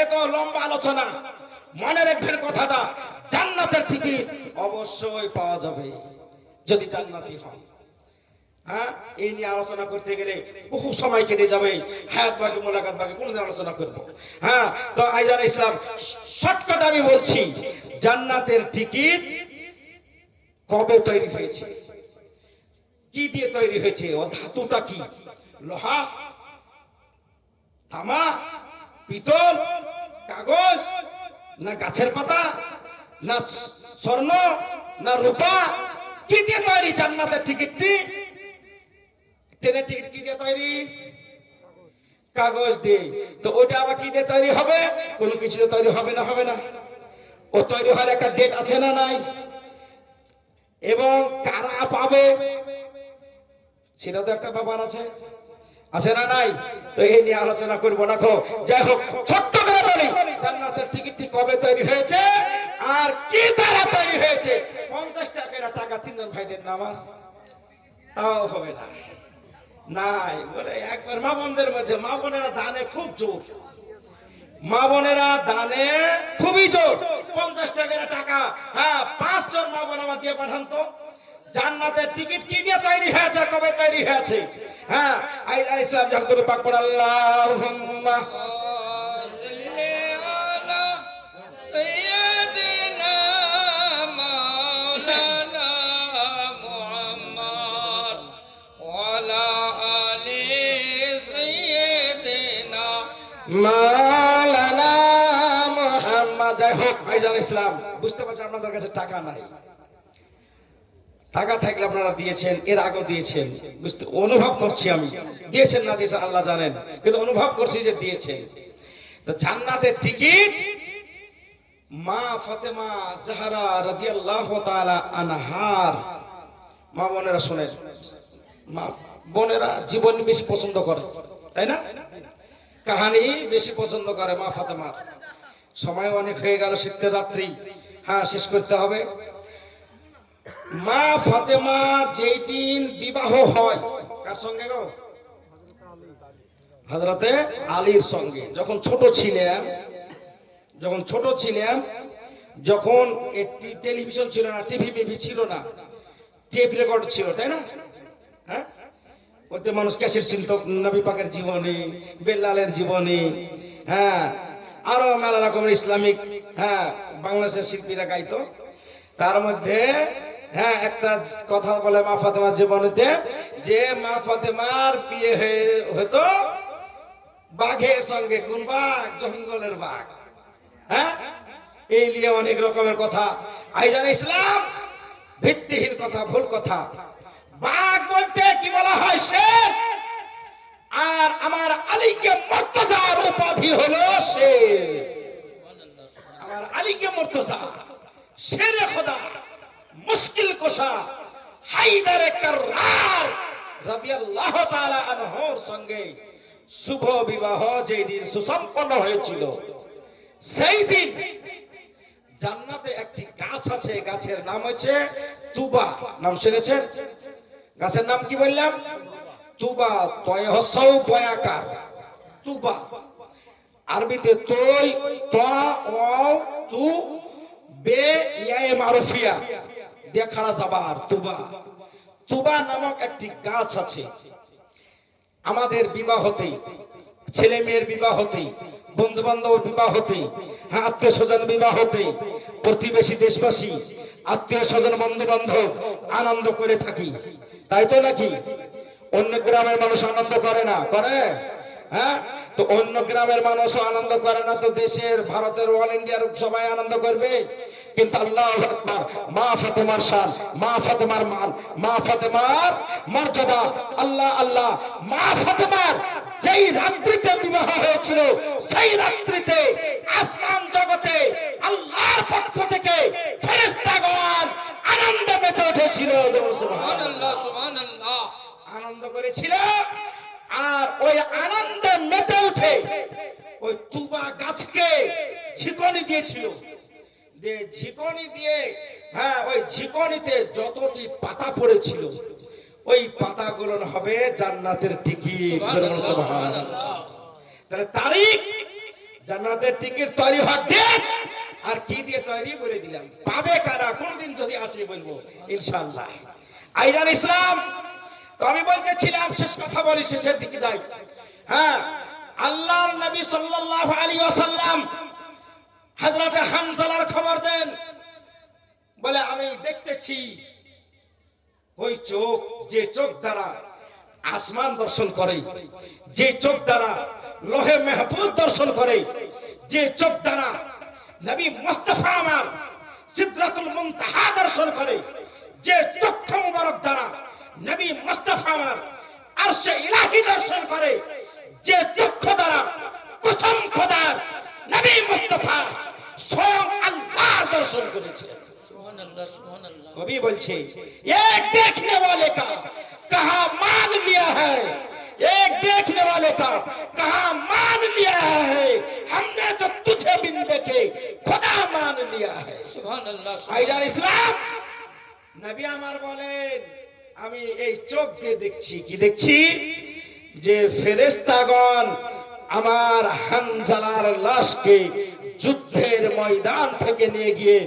এত লম্বা আলোচনা। মনে রাখবেন কথাটা, জান্নাতের টিকিট অবশ্যই পাওয়া যাবে যদি জান্নাতি হন। হ্যাঁ, এই নিয়ে আলোচনা করতে গেলে বহু সময় কেটে যাবে। হায়াত বাকি, মোলাকাত বাকি, কোনদিন আলোচনা করব। হ্যাঁ, তো আইজান ইসলাম, শর্টকাট আমি বলছি, জান্নাতের টিকিট কবে তৈরি হয়েছে? কি দিয়ে তৈরি হয়েছে? ও ধাতুটা কি? লোহা, তামা, পিতল, কাগজ, না গাছের পাতা, না স্বর্ণ, না রূপা? কি দিয়ে তৈরি জান্নাতের টিকিটটি? ট্রেনের টিকিট কি দিয়ে তৈরি? কাগজ দিয়ে। তো ওটা আবার কি দিয়ে তৈরি হবে? কোনো কিছু দিয়ে তৈরি হবে না? হবে না? ও তৈরি হওয়ার একটা ডেট আছে না নাই? এবং কারা পাবে সেটা তো একটা ব্যাপার আছে, আছে না নাই? তো এই নিয়ে আলোচনা করবো না। যাই হোক, ছোট্ট করে বলি, জান্নাতের টিকিটটি কবে তৈরি হয়েছে আর কি দ্বারা তৈরি হয়েছে? 50 টাকা 3 ভাইদের নামার তাও হবে না। নাই বলে একবার মা বোনদের মধ্যে, মা বোনেরা দানে খুব জোর, মা বোনেরা দানে খুবই জোর। 50 টাকা। হ্যাঁ, 5 জন মা বোন আমার দিয়ে পাঠান তো। জান্নাতের টিকিট কি দিয়ে তৈরি হয়েছে, কবে তৈরি হয়েছে? হ্যাঁ, আইজান ইসলাম যখন পাক পড়া আল্লাহুম্মা মাওলানা মুহাম্মদ। যাই হোক ভাইজান ইসলাম, বুঝতে পারছি আপনাদের কাছে টাকা নাই। টাকা থাকলে আপনারা দিয়েছেন, এর আগেও দিয়েছেন, বুঝতে অনুভব করছি আমি। দিয়েছেন না দিয়েছেন আল্লাহ জানেন, কিন্তু অনুভব করছি যে দিয়েছেন। তো জান্নাতের টিকিট মা ফাতেমা জাহরা রাদিয়াল্লাহু তাআলা আনহার, মা বোনেরা শোনেন, মা বোনেরা জীবন বেশি পছন্দ করে, তাই না? কাহানি বেশি পছন্দ করে মা ফাতেমার। সময় অনেক হয়ে গেল, শীতের রাত্রি, হ্যাঁ শেষ করতে হবে। মা ফাতেমার যেই দিন বিবাহ হয়, কার সঙ্গে গো? হযরতে আলীর সঙ্গে। যখন ছোট ছিলাম, যখন একটি টেলিভিশন ছিল না, টিভি ছিল না, টেপ রেকর্ড ছিল, তাই না? হ্যাঁ, ওতে মানুষ ক্যাসেট চিনত, নবী পাকের জীবনী, বেলালের জীবনী, হ্যাঁ আরো মেলা রকমের ইসলামিক, হ্যাঁ বাংলাদেশের শিল্পীরা গাইতো। তার মধ্যে হ্যাঁ একটা কথা বলে মা ফাতেমার জীবনীতে, যে মা ফাতেমার বিয়ে হতো বাঘের সঙ্গে। কোন বাঘ? জঙ্গলের বাঘ। হ্যাঁ, এই নিয়ে অনেক রকমের কথা। আইজান ইসলাম ভিত্তিহীন কথা, ভুল কথা। বাঘ বলতে কি বলা হয়? শের। আর আমার আলীকে মুর্তজার উপাধি হলো শের। আমার আলীকে মুর্তজা, শেরে খোদা, মুশকিল কোশা, হায়দারে কাররার রাদিয়াল্লাহু তাআলা আনহুর সঙ্গে শুভ বিবাহ যেই দিন সুসম্পন্ন হয়েছিল, সেই দিন জান্নাতে একটি গাছ আছে, গাছের নাম হচ্ছে তুবা। নাম শুনেছেন? গাছের নাম কি বললাম? তুবা। তয় হসাউ বয়াকার, তুবা। আরবিতে তৈ, ত, ওয়াও, তু, বে, ইয়ায়ে মারুফিয়া দিয়ে খাড়া যাবার তুবা। তুবা নামক একটি গাছ আছে। আমাদের বিবাহতে, ছেলে মেয়ের বিবাহতে, বন্ধু বান্ধব বিবাহতে, হ্যাঁ আত্মীয় স্বজন বিবাহতে, প্রতিবেশী দেশবাসী, আত্মীয় স্বজন বন্ধু বান্ধব আনন্দ করে থাকি, তাই তো নাকি? অন্য গ্রামের মানুষ আনন্দ করে না? করে? হ্যাঁ, তো অন্য গ্রামের মানুষও আনন্দ করে না, তো দেশের, ভারতের, অল ইন্ডিয়ার সবাই আনন্দ করবে। কিন্তু আল্লাহু আকবার, মা ফাতেমার শান, মা ফাতেমার মান, মা ফাতেমার মর্যাদা, আল্লাহ আল্লাহ। মা ফাতেমার যেই রাত্রিতে বিবাহ হয়েছিল, সেই রাত্রিতে আসমান জগতে আল্লাহর পক্ষ থেকে ফেরেশতাগণ আনন্দে মেতে উঠেছিল। সুবহানাল্লাহ, সুবহানাল্লাহ। আনন্দ করেছিল। আর ওই আনন্দে মেতে উঠে ওই তুবা গাছকে ঝিকনি দিয়েছিল। ঝিকনি দিয়ে, হ্যাঁ ওই ঝিকনিতে যতটি পাতা পড়েছিল, ওই পাতাগুলো হবে জান্নাতের টিকিট। সুবহানাল্লাহ। তাহলে তারিখ, জান্নাতের টিকিট তৈরি হওয়ার ডেট আর কি দিয়ে তৈরি বলে দিলাম। পাবে কারা? কোনদিন যদি আসে বলবো ইনশাআল্লাহ। আইজান ইসলাম, তো আমি বলতেছিলাম, শেষ কথা বলি, শেষের দিকে যাই। হ্যাঁ, আল্লাহর নবী সাল্লাল্লাহু আলাইহি ওয়াসাল্লাম হযরতে হানজালার খবর দেন, বলে আমি দেখতেছি ওই চোখ, যে চোখ দ্বারা আসমান দর্শন করে, যে চোখ দ্বারা লোহে মাহফুজ দর্শন করে, যে চোখ দ্বারা নবী মুস্তাফা আমার সিদরাতুল মুনতাহা দর্শন করে, যে চক্ষু মুবারক দ্বারা নবী মুস্তাফা আমার আরশে ইলাহি দর্শন করে, যে চক্ষু দ্বারা কসম খোদার নবী মুস্তাফা স্বয়ং আল্লাহ দর্শন করেছেন। সুবহানাল্লাহ, সুবহানাল্লাহ। कभी बोलছে एक देखने वाले का कहा मान लिया है, एक देखने वाले का कहा मान लिया है, हमने तो तुझे बिन देखे खुदा मान लिया है। সুবহানাল্লাহ। আইজান ইসলাম, নবী আমার বলেন, আমি এই চোখ দিয়ে দেখছি। কি দেখছি? যে ফেরেশতাগণ আমার হানজালার লাশকে যুদ্ধের ময়দান থেকে নিয়ে গিয়ে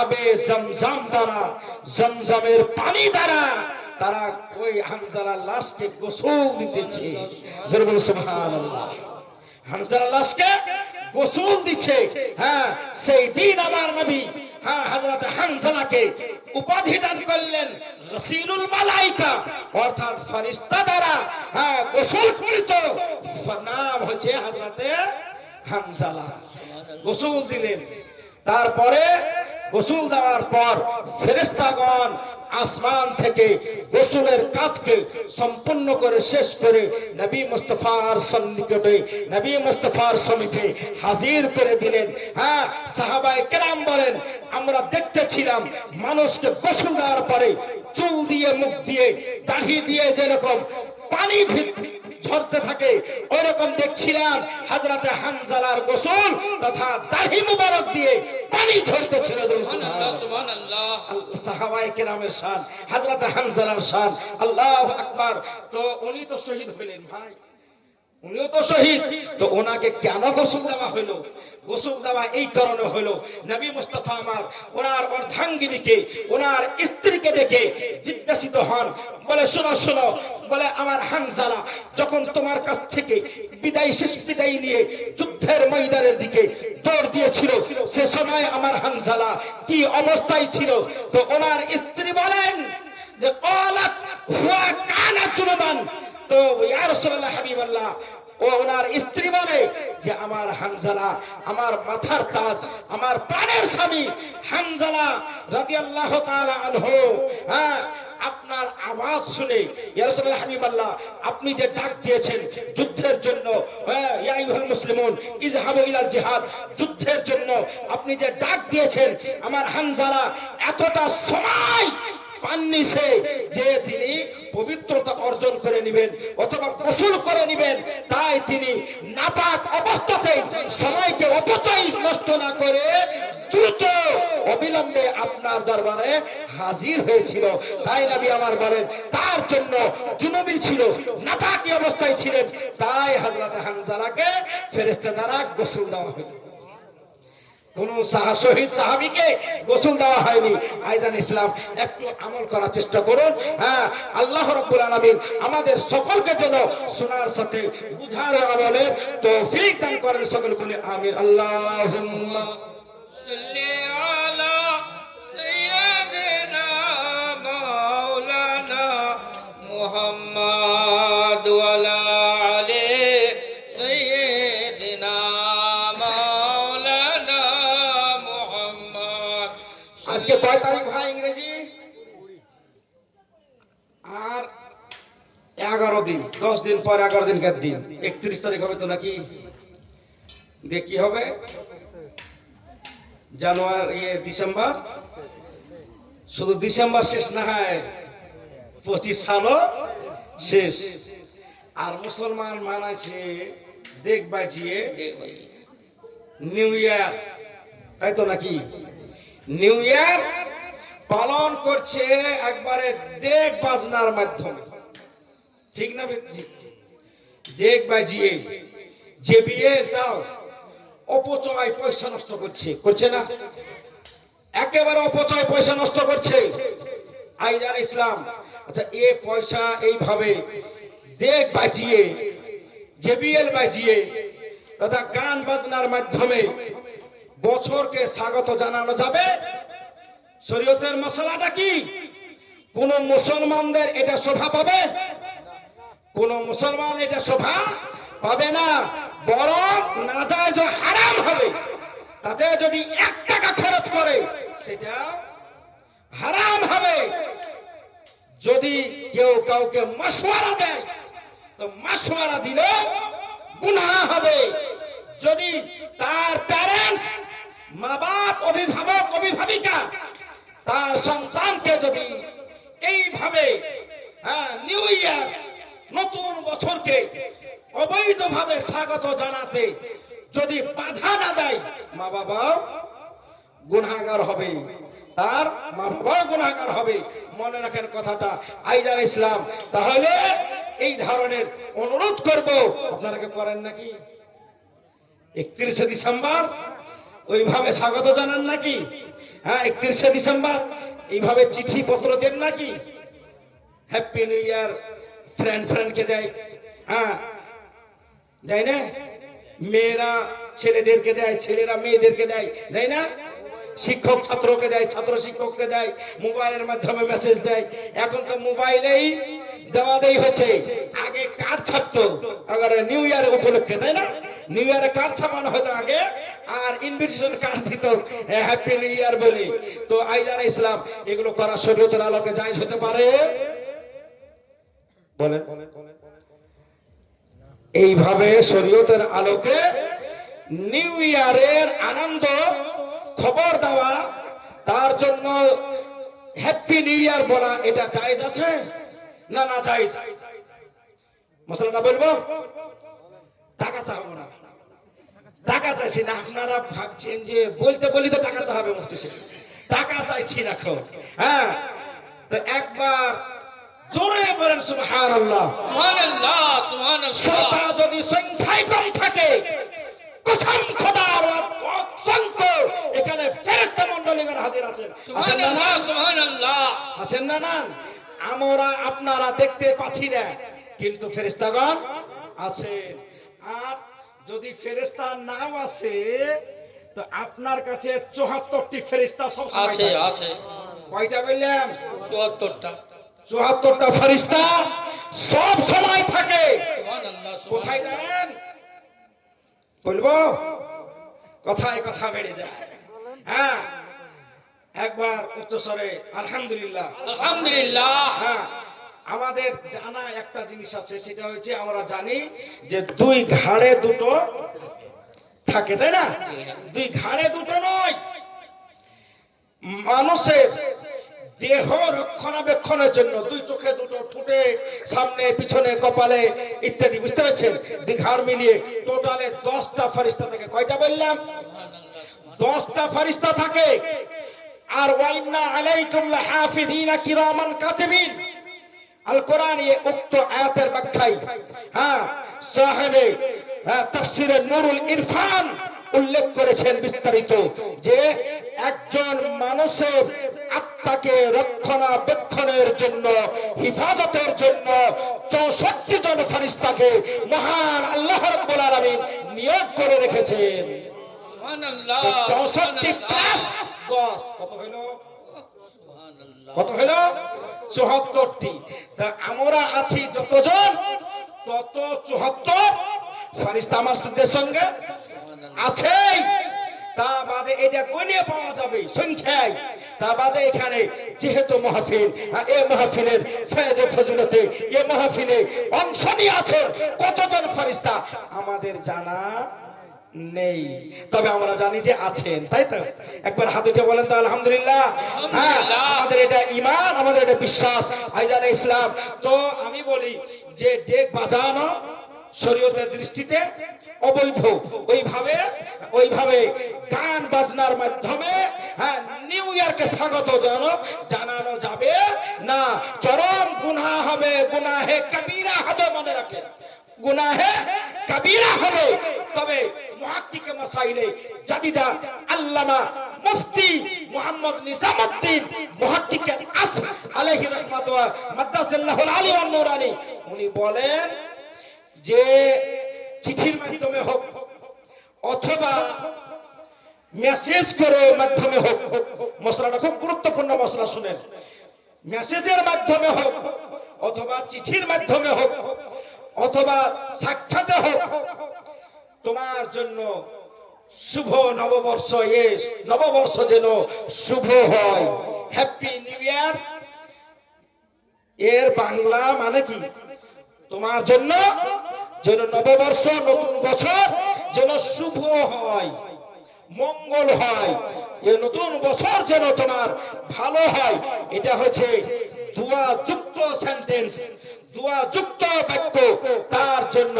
আবে জমজম দ্বারা, জমজমের পানি দ্বারা তারা ওই হানজালার লাশকে গোসল দিতেছে। জোরে বলো সুবহানাল্লাহ। হানজালার লাশকে গোসল দিচ্ছে। হ্যাঁ, সেই দিন আমার নবী হযরত হানজালাকে উপাধি দান করলেন গসিলুল মালাইকা, অর্থাৎ ফেরেশতা দ্বারা গোসল করিত। নাম হচ্ছে হযরতে হানজালা। গোসল দিলেন। তারপরে গোসল দেওয়ার পর ফেরেশতাগণ আসমান থেকে গোসলের কাজকে সম্পূর্ণ করে শেষ করে নবী মুস্তাফার সন্নিকটে, নবী মুস্তাফার সমীপে হাজির করে দিলেন। সাহাবায়ে কেরাম বলেন, আমরা দেখতেছিলাম মানুষকে গোসল দেওয়ার পরে চুল দিয়ে, মুখ দিয়ে, দাড়ি দিয়ে যেরকম পানি ঝরতে থাকে ওইরকম দেখছিলাম হযরতে হানজালার গোসল তথা দাড়ি মুবারক দিয়ে পানি ঝরতেছিল। সুবহানাল্লাহ। সাহাবায়ে কেরামের শান, হযরতে হানজালার শান, আল্লাহু আকবার। তো উনি তো শহীদ হইলেন ভাই, উনিও তো শহীদ। তো ওনাকে কেন গোসল দেওয়া হলো? গোসল দেওয়া এই কারণে হলো, নবী মুস্তাফা আমার ওনার অর্ধাঙ্গিনীকে, ওনার স্ত্রীকে ডেকে জিজ্ঞাসিত হন, বলে শোনো শোনো, বলে আমার হানজালা যখন তোমার কাছ থেকে বিদায়, শেষ বিদায় নিয়ে যুদ্ধের ময়দানের দিকে দৌড় দিয়েছিল, সে সময় আমার হানজালা কি অবস্থায় ছিল? তো ওনার স্ত্রী বলেন যে ক্বালাত হুয়া কানা জুনুবান। তো ইয়া রাসূলুল্লাহ হাবিবাল্লাহ, ও ওনার স্ত্রী বলে যে আমার হানজালা আমার মাথার তাজ, আমার প্রাণের স্বামী হানজালা রাদিয়াল্লাহু তাআলা আনহু, আপনার আওয়াজ শুনে ইয়া রাসূলুল্লাহ হাবিবাল্লাহ, আপনি যে ডাক দিয়েছেন যুদ্ধের জন্য, ইয়া আইয়ুহাল মুসলিমুন ইযহাবু ইলাল জিহাদ, যুদ্ধের জন্য আপনি যে ডাক দিয়েছেন, আমার হানজালা এতটা সময় পাননি সে যে তিনি পবিত্রতা অর্জন করে নেবেন অথবা গোসল করে নেবেন, তাই তিনি নাপাক অবস্থাতেই সময়কে অপচয় নষ্ট না করে দ্রুত অবিলম্বে আপনার দরবারে হাজির হয়েছিল। তাই নবী আমার বলেন তার জন্য জুনুবি ছিল, নাপাকি অবস্থায় ছিলেন, তাই হযরত হানজালাকে ফেরেশতা দ্বারা গোসল দেওয়া হলো। কোন শহীদ সাহাবীকে গোসল দেওয়া হয়নি। আইজান ইসলাম, একটু আমল করার চেষ্টা করুন। আল্লাহ রাব্বুল আলামিন আমাদের সকলকে যেন শোনার সাথে বুঝার আমলে তৌফিক দান করেন। সকল বলে আমিন। আল্লাহুম্মা সাল্লি আলা সাইয়্যিদিনা মাওলানা মুহাম্মদ ওয়া আলা আলি সাইয়্যিদিনা মাওলানা মুহাম্মদ। আজকে কয় তারিখ ভাই ইংরেজি? আর 11 দিন, 10 দিন পর 11 দিনকার দিন 31 তারিখ হবে তো নাকি? দেখি হবে জানুয়ারি, ডিসেম্বর, শুধু ডিসেম্বর শেষ না হয় 25 সালও শেষ। আর মুসলমান মানাইছে দেখ বাজিয়ে নিউ ইয়ার, তাই তো নাকি? নিউ ইয়ার পালন করছে একবারে দেখ বাজনার মাধ্যমে, ঠিক না? দেখ বাজিয়ে যে বিয়ে তাও অপচয় পয়সা নষ্ট করছে, করছে না? একেবারে অপচয় পয়সা নষ্ট করছে। আইজান ইসলাম, আচ্ছা এ পয়সা এইভাবে দেখ বাজিয়ে, জেবিএল বাজিয়ে তথা গান বাজনার মাধ্যমে বছরকে স্বাগত জানানো যাবে? শরীয়তের মশলাটা কি? কোন মুসলমানদের এটা শোভা পাবে? কোন মুসলমান এটা শোভা পাবে না, বরং নাজায়েজ ও হারাম হবে। তাতে যদি 1 টাকা খরচ করে সেটা হারাম হবে। যদি কেউ কাউকে মাশওয়ারা দেয় তো মাশওয়ারা দিলে গুনাহ হবে। যদি তার প্যারেন্টস, মা বাপ, অভিভাবক, অভিভাবিকা তার সন্তানকে যদি এইভাবে নিউ ইয়ার, নতুন বছরকে অবৈধভাবে স্বাগত জানাতে যদি বাধা না দেয়, মা বাবাও গুনাহগার হবে, তার মা বাবাও গুনাহগার হবে। মনে রাখেন কথাটা আইজান ইসলাম। তাহলে এই ধরনের অনুরোধ করব, আপনারা কি করেন নাকি? 31 ডিসেম্বর ওইভাবে স্বাগত জানান নাকি? হ্যাঁ, 31শে ডিসেম্বর এইভাবে চিঠি পত্র দেন নাকি? হ্যাপি নিউ ইয়ার ফ্রেন্ডকে দেয়, হ্যাঁ দেয় না? মেয়েরা ছেলেদেরকে দেয়, ছেলেরা মেয়েদেরকে দেয়, দেয় না? শিক্ষক ছাত্রকে দেয়, ছাত্র শিক্ষককে দেয়, মোবাইলের মাধ্যমে মেসেজ দেয়। এখন তো মোবাইলেই দেওয়া দেই হচ্ছে, আগে কার্ড ছাপতো আবার নিউ ইয়ার উপলক্ষে, তাই না? নিউ ইয়ারে কার্ড ছাপানো হতো আগে, আর ইনভিটেশন কার্ড দিত হ্যাপি নিউ ইয়ার বলে। তো আইজান ইসলাম এগুলো করা শরীয়তের আলোকে জায়েজ হতে পারে? বলেন। এইভাবে শরীয়তের আলোকে নিউ ইয়ারের আনন্দ খবর দেওয়া, তার জন্য হ্যাপি নিউ ইয়ার বলা, এটা জায়েজ আছে না না জায়েজ? মশলাটা বলবো। টাকা চাইবো না, টাকা চাইছি না। আপনারা ভাবছেন যে বলতে বলি তো টাকা চাইবে, মুফতি সাহেব টাকা চাইছি না। হ্যাঁ, তো একবার জোরে বলেন সুবহানাল্লাহ। সুবহানাল্লাহ, সুবহানাল্লাহ। শ্রোতা যদি সংখ্যায় কম থাকে, কসম খোদার অসংখ্য এখানে ফেরেশতা মণ্ডলীগণ হাজির আছেন। সুবহানাল্লাহ, সুবহানাল্লাহ। আছেন না? না, আমরা আপনারা দেখতে পাচ্ছি না, কিন্তু ফেরেশতাগণ আছেন। আর যদি ফেরেশতা নাও আছে, তো আপনার কাছে 74টি ফেরেশতা সব সময় আছে, আছে। কয়টা বললাম? 74টা। 74টা ফেরেশতা সব সময় থাকে। সুবহানাল্লাহ, কোথায় জানেন? বলবো, কথায় কথা বেড়ে যায়। হ্যাঁ, একবার উচ্চস্বরে আলহামদুলিল্লাহ। আলহামদুলিল্লাহ। হ্যাঁ, আমাদের জানা একটা জিনিস আছে, সেটা হচ্ছে আমরা জানি যে দুই ঘাড়ে দুটো থাকে, তাই না? দুই ঘাড়ে দুটো নয়। মানুষের দেহ রক্ষণাবেক্ষণের জন্য দুই চোখে দুটো, ঠোঁটে, সামনে পিছনে, কপালে ইত্যাদি, বুঝতে পারছেন? দুই ঘাড় মিলিয়ে টোটালে 10টা ফেরেশতা থাকে। কয়টা বললাম? 10টা ফেরেশতা থাকে। আর ওয়াইন্না আলাইকুম লাহাফিযিনা কিরামান কাতিবিন, আল কোরআন উক্ত আয়াতের ব্যাখ্যায় হ্যাঁ সাহেবে তাফসীরে নূরুল ইরফান উল্লেখ করেছেন বিস্তারিত, যে একজন মানুষের আত্মাকে রক্ষণাবেক্ষণের জন্য, হিফাজতের জন্য 64 জন ফেরেশতাকে মহান আল্লাহ রাব্বুল আলামিন নিয়োগ করে রেখেছেন। সুবহানাল্লাহ। 64 প্লাস 10 কত হলো? সুবহানাল্লাহ। কত হলো? 74টি। তা আমরা আছি যতজন, তত 74 ফেরেশতা আমাদের সঙ্গে আছেই। তা বাদে এটা গণিয়ে পাওয়া যাবে সংখ্যায়। তা বাদে এখানে যেহেতু মাহফিল, এই মাহফিলের ফয়েজে ফজিলতে এই মাহফিলে অংশ নিয়ে আছেন কতজন ফেরেশতা আমাদের জানা নেই, তবে আমরা জানি যে আছেন, তাই তো? একবার হাত উঠে বলেন তো আলহামদুলিল্লাহ। হ্যাঁ, আমাদের এটা ঈমান, আমাদের এটা বিশ্বাস। আইজান ইসলাম। তো আমি বলি যে ডেক বাজানো শরীয়তের দৃষ্টিতে অবৈধ। ওইভাবে গান বাজনার মাধ্যমে হ্যাঁ নিউ ইয়ারকে স্বাগত জানানো যাবে না। চরম গুনাহ হবে, গুনাহে কবিরা হবে, মনে রাখেন, গুনাহে কবিরা হবে। তবে মুহাক্কিকে মাসাইলে জাদিদা আল্লামা মুফতি মুহাম্মদ নিজামউদ্দিন মুহাক্কিকে আসর আলাইহি রাহমাতুল্লাহ মাদ্দাসাল্লাহুল আলী ওয়ান নূরানি, উনি বলেন যে চিঠির মাধ্যমে হোক অথবা মেসেজ করে মাধ্যমে হোক, মশলাটা খুব গুরুত্বপূর্ণ মশলা, শুনেন, মেসেজের মাধ্যমে হোক অথবা চিঠির মাধ্যমে হোক অথবা সাক্ষাতে হোক, তোমার জন্য শুভ নববর্ষ, নববর্ষ যেন শুভ হয়। হ্যাপি নিউ ইয়ার এর বাংলা মানে কি? তোমার জন্য যেন নববর্ষ, নতুন বছর যেন শুভ হয়, মঙ্গল হয়, এই নতুন বছর যেন তোমার ভালো হয়। এটা হচ্ছে দোয়া যুক্ত সেন্টেন্স, দোয়া যুক্ত বাক্য। তার জন্য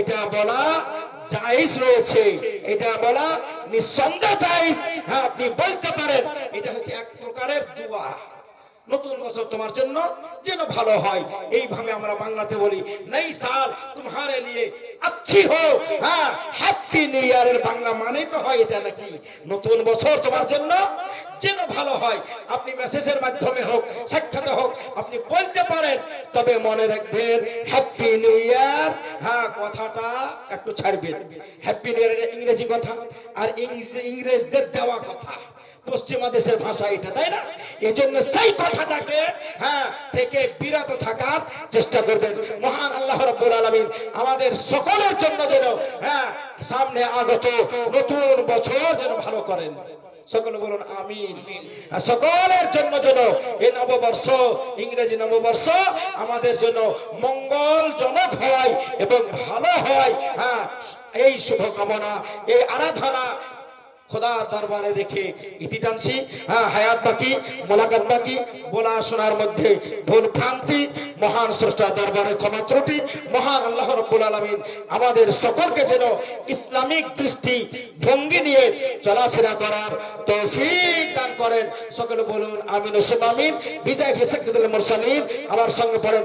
এটা বলা জায়েজ রয়েছে, এটা বলা নিঃসন্দেহ জায়েজ। হ্যাঁ, আপনি বলতে পারেন এটা হচ্ছে এক প্রকারের দোয়া, নতুন বছর তোমার জন্য যেন ভালো হয়। এইভাবে আমরা বাংলাতে বলি, নই সাল তুমহারে লিয়ে अच्छी हो। হ্যাঁ, হ্যাপি নিউ ইয়ারের বাংলা মানে তো হয় এটা নাকি নতুন বছর তোমার জন্য যেন ভালো হয়। আপনি মেসেজের মাধ্যমে হোক, সাক্ষাতে হোক, আপনি বলতে পারেন, তবে মনে রাখবেন হ্যাপি নিউ ইয়ার, হ্যাঁ কথাটা একটু ছাড়বেন। হ্যাপি নিউ ইয়ার ইংরেজি কথা, আর ইংরেজদের দেওয়া কথা, পশ্চিমা দেশের ভাষা এটা, তাই না? এই জন্য সেই কথাটাকে হ্যাঁ থেকে বিরত থাকার চেষ্টা করবেন। মহান আল্লাহ রাব্বুল আলামিন আমাদের সকলের জন্য যেন হ্যাঁ সামনে আগত নতুন বছর যেন ভালো করেন। সকলে বলুন আমিন। আর সকলের জন্য যেন এই নববর্ষ, ইংরেজি নববর্ষ আমাদের জন্য মঙ্গলজনক হয় এবং ভালো হয়। হ্যাঁ, এই শুভকামনা, এই আরাধনা খোদার দরবারে রেখে ইতি টানছি। হ্যাঁ, হায়াত বাকি, মোলাকাত বাকি, বলা শোনার মধ্যে ভুল ভ্রান্তি মহান স্রষ্টার দরবারে ক্ষমা ত্রুটি। মহান আল্লাহ রাব্বুল আলামিন আমাদের সকলকে যেন ইসলামিক দৃষ্টি ভঙ্গি নিয়ে চলাফেরা করার তৌফিক দান করেন। সকলে বলুন আমিন ও সুম্মা আমিন। বিজয় হে সাইয়্যিদুল মুরসালিন। আমার সঙ্গে পড়েন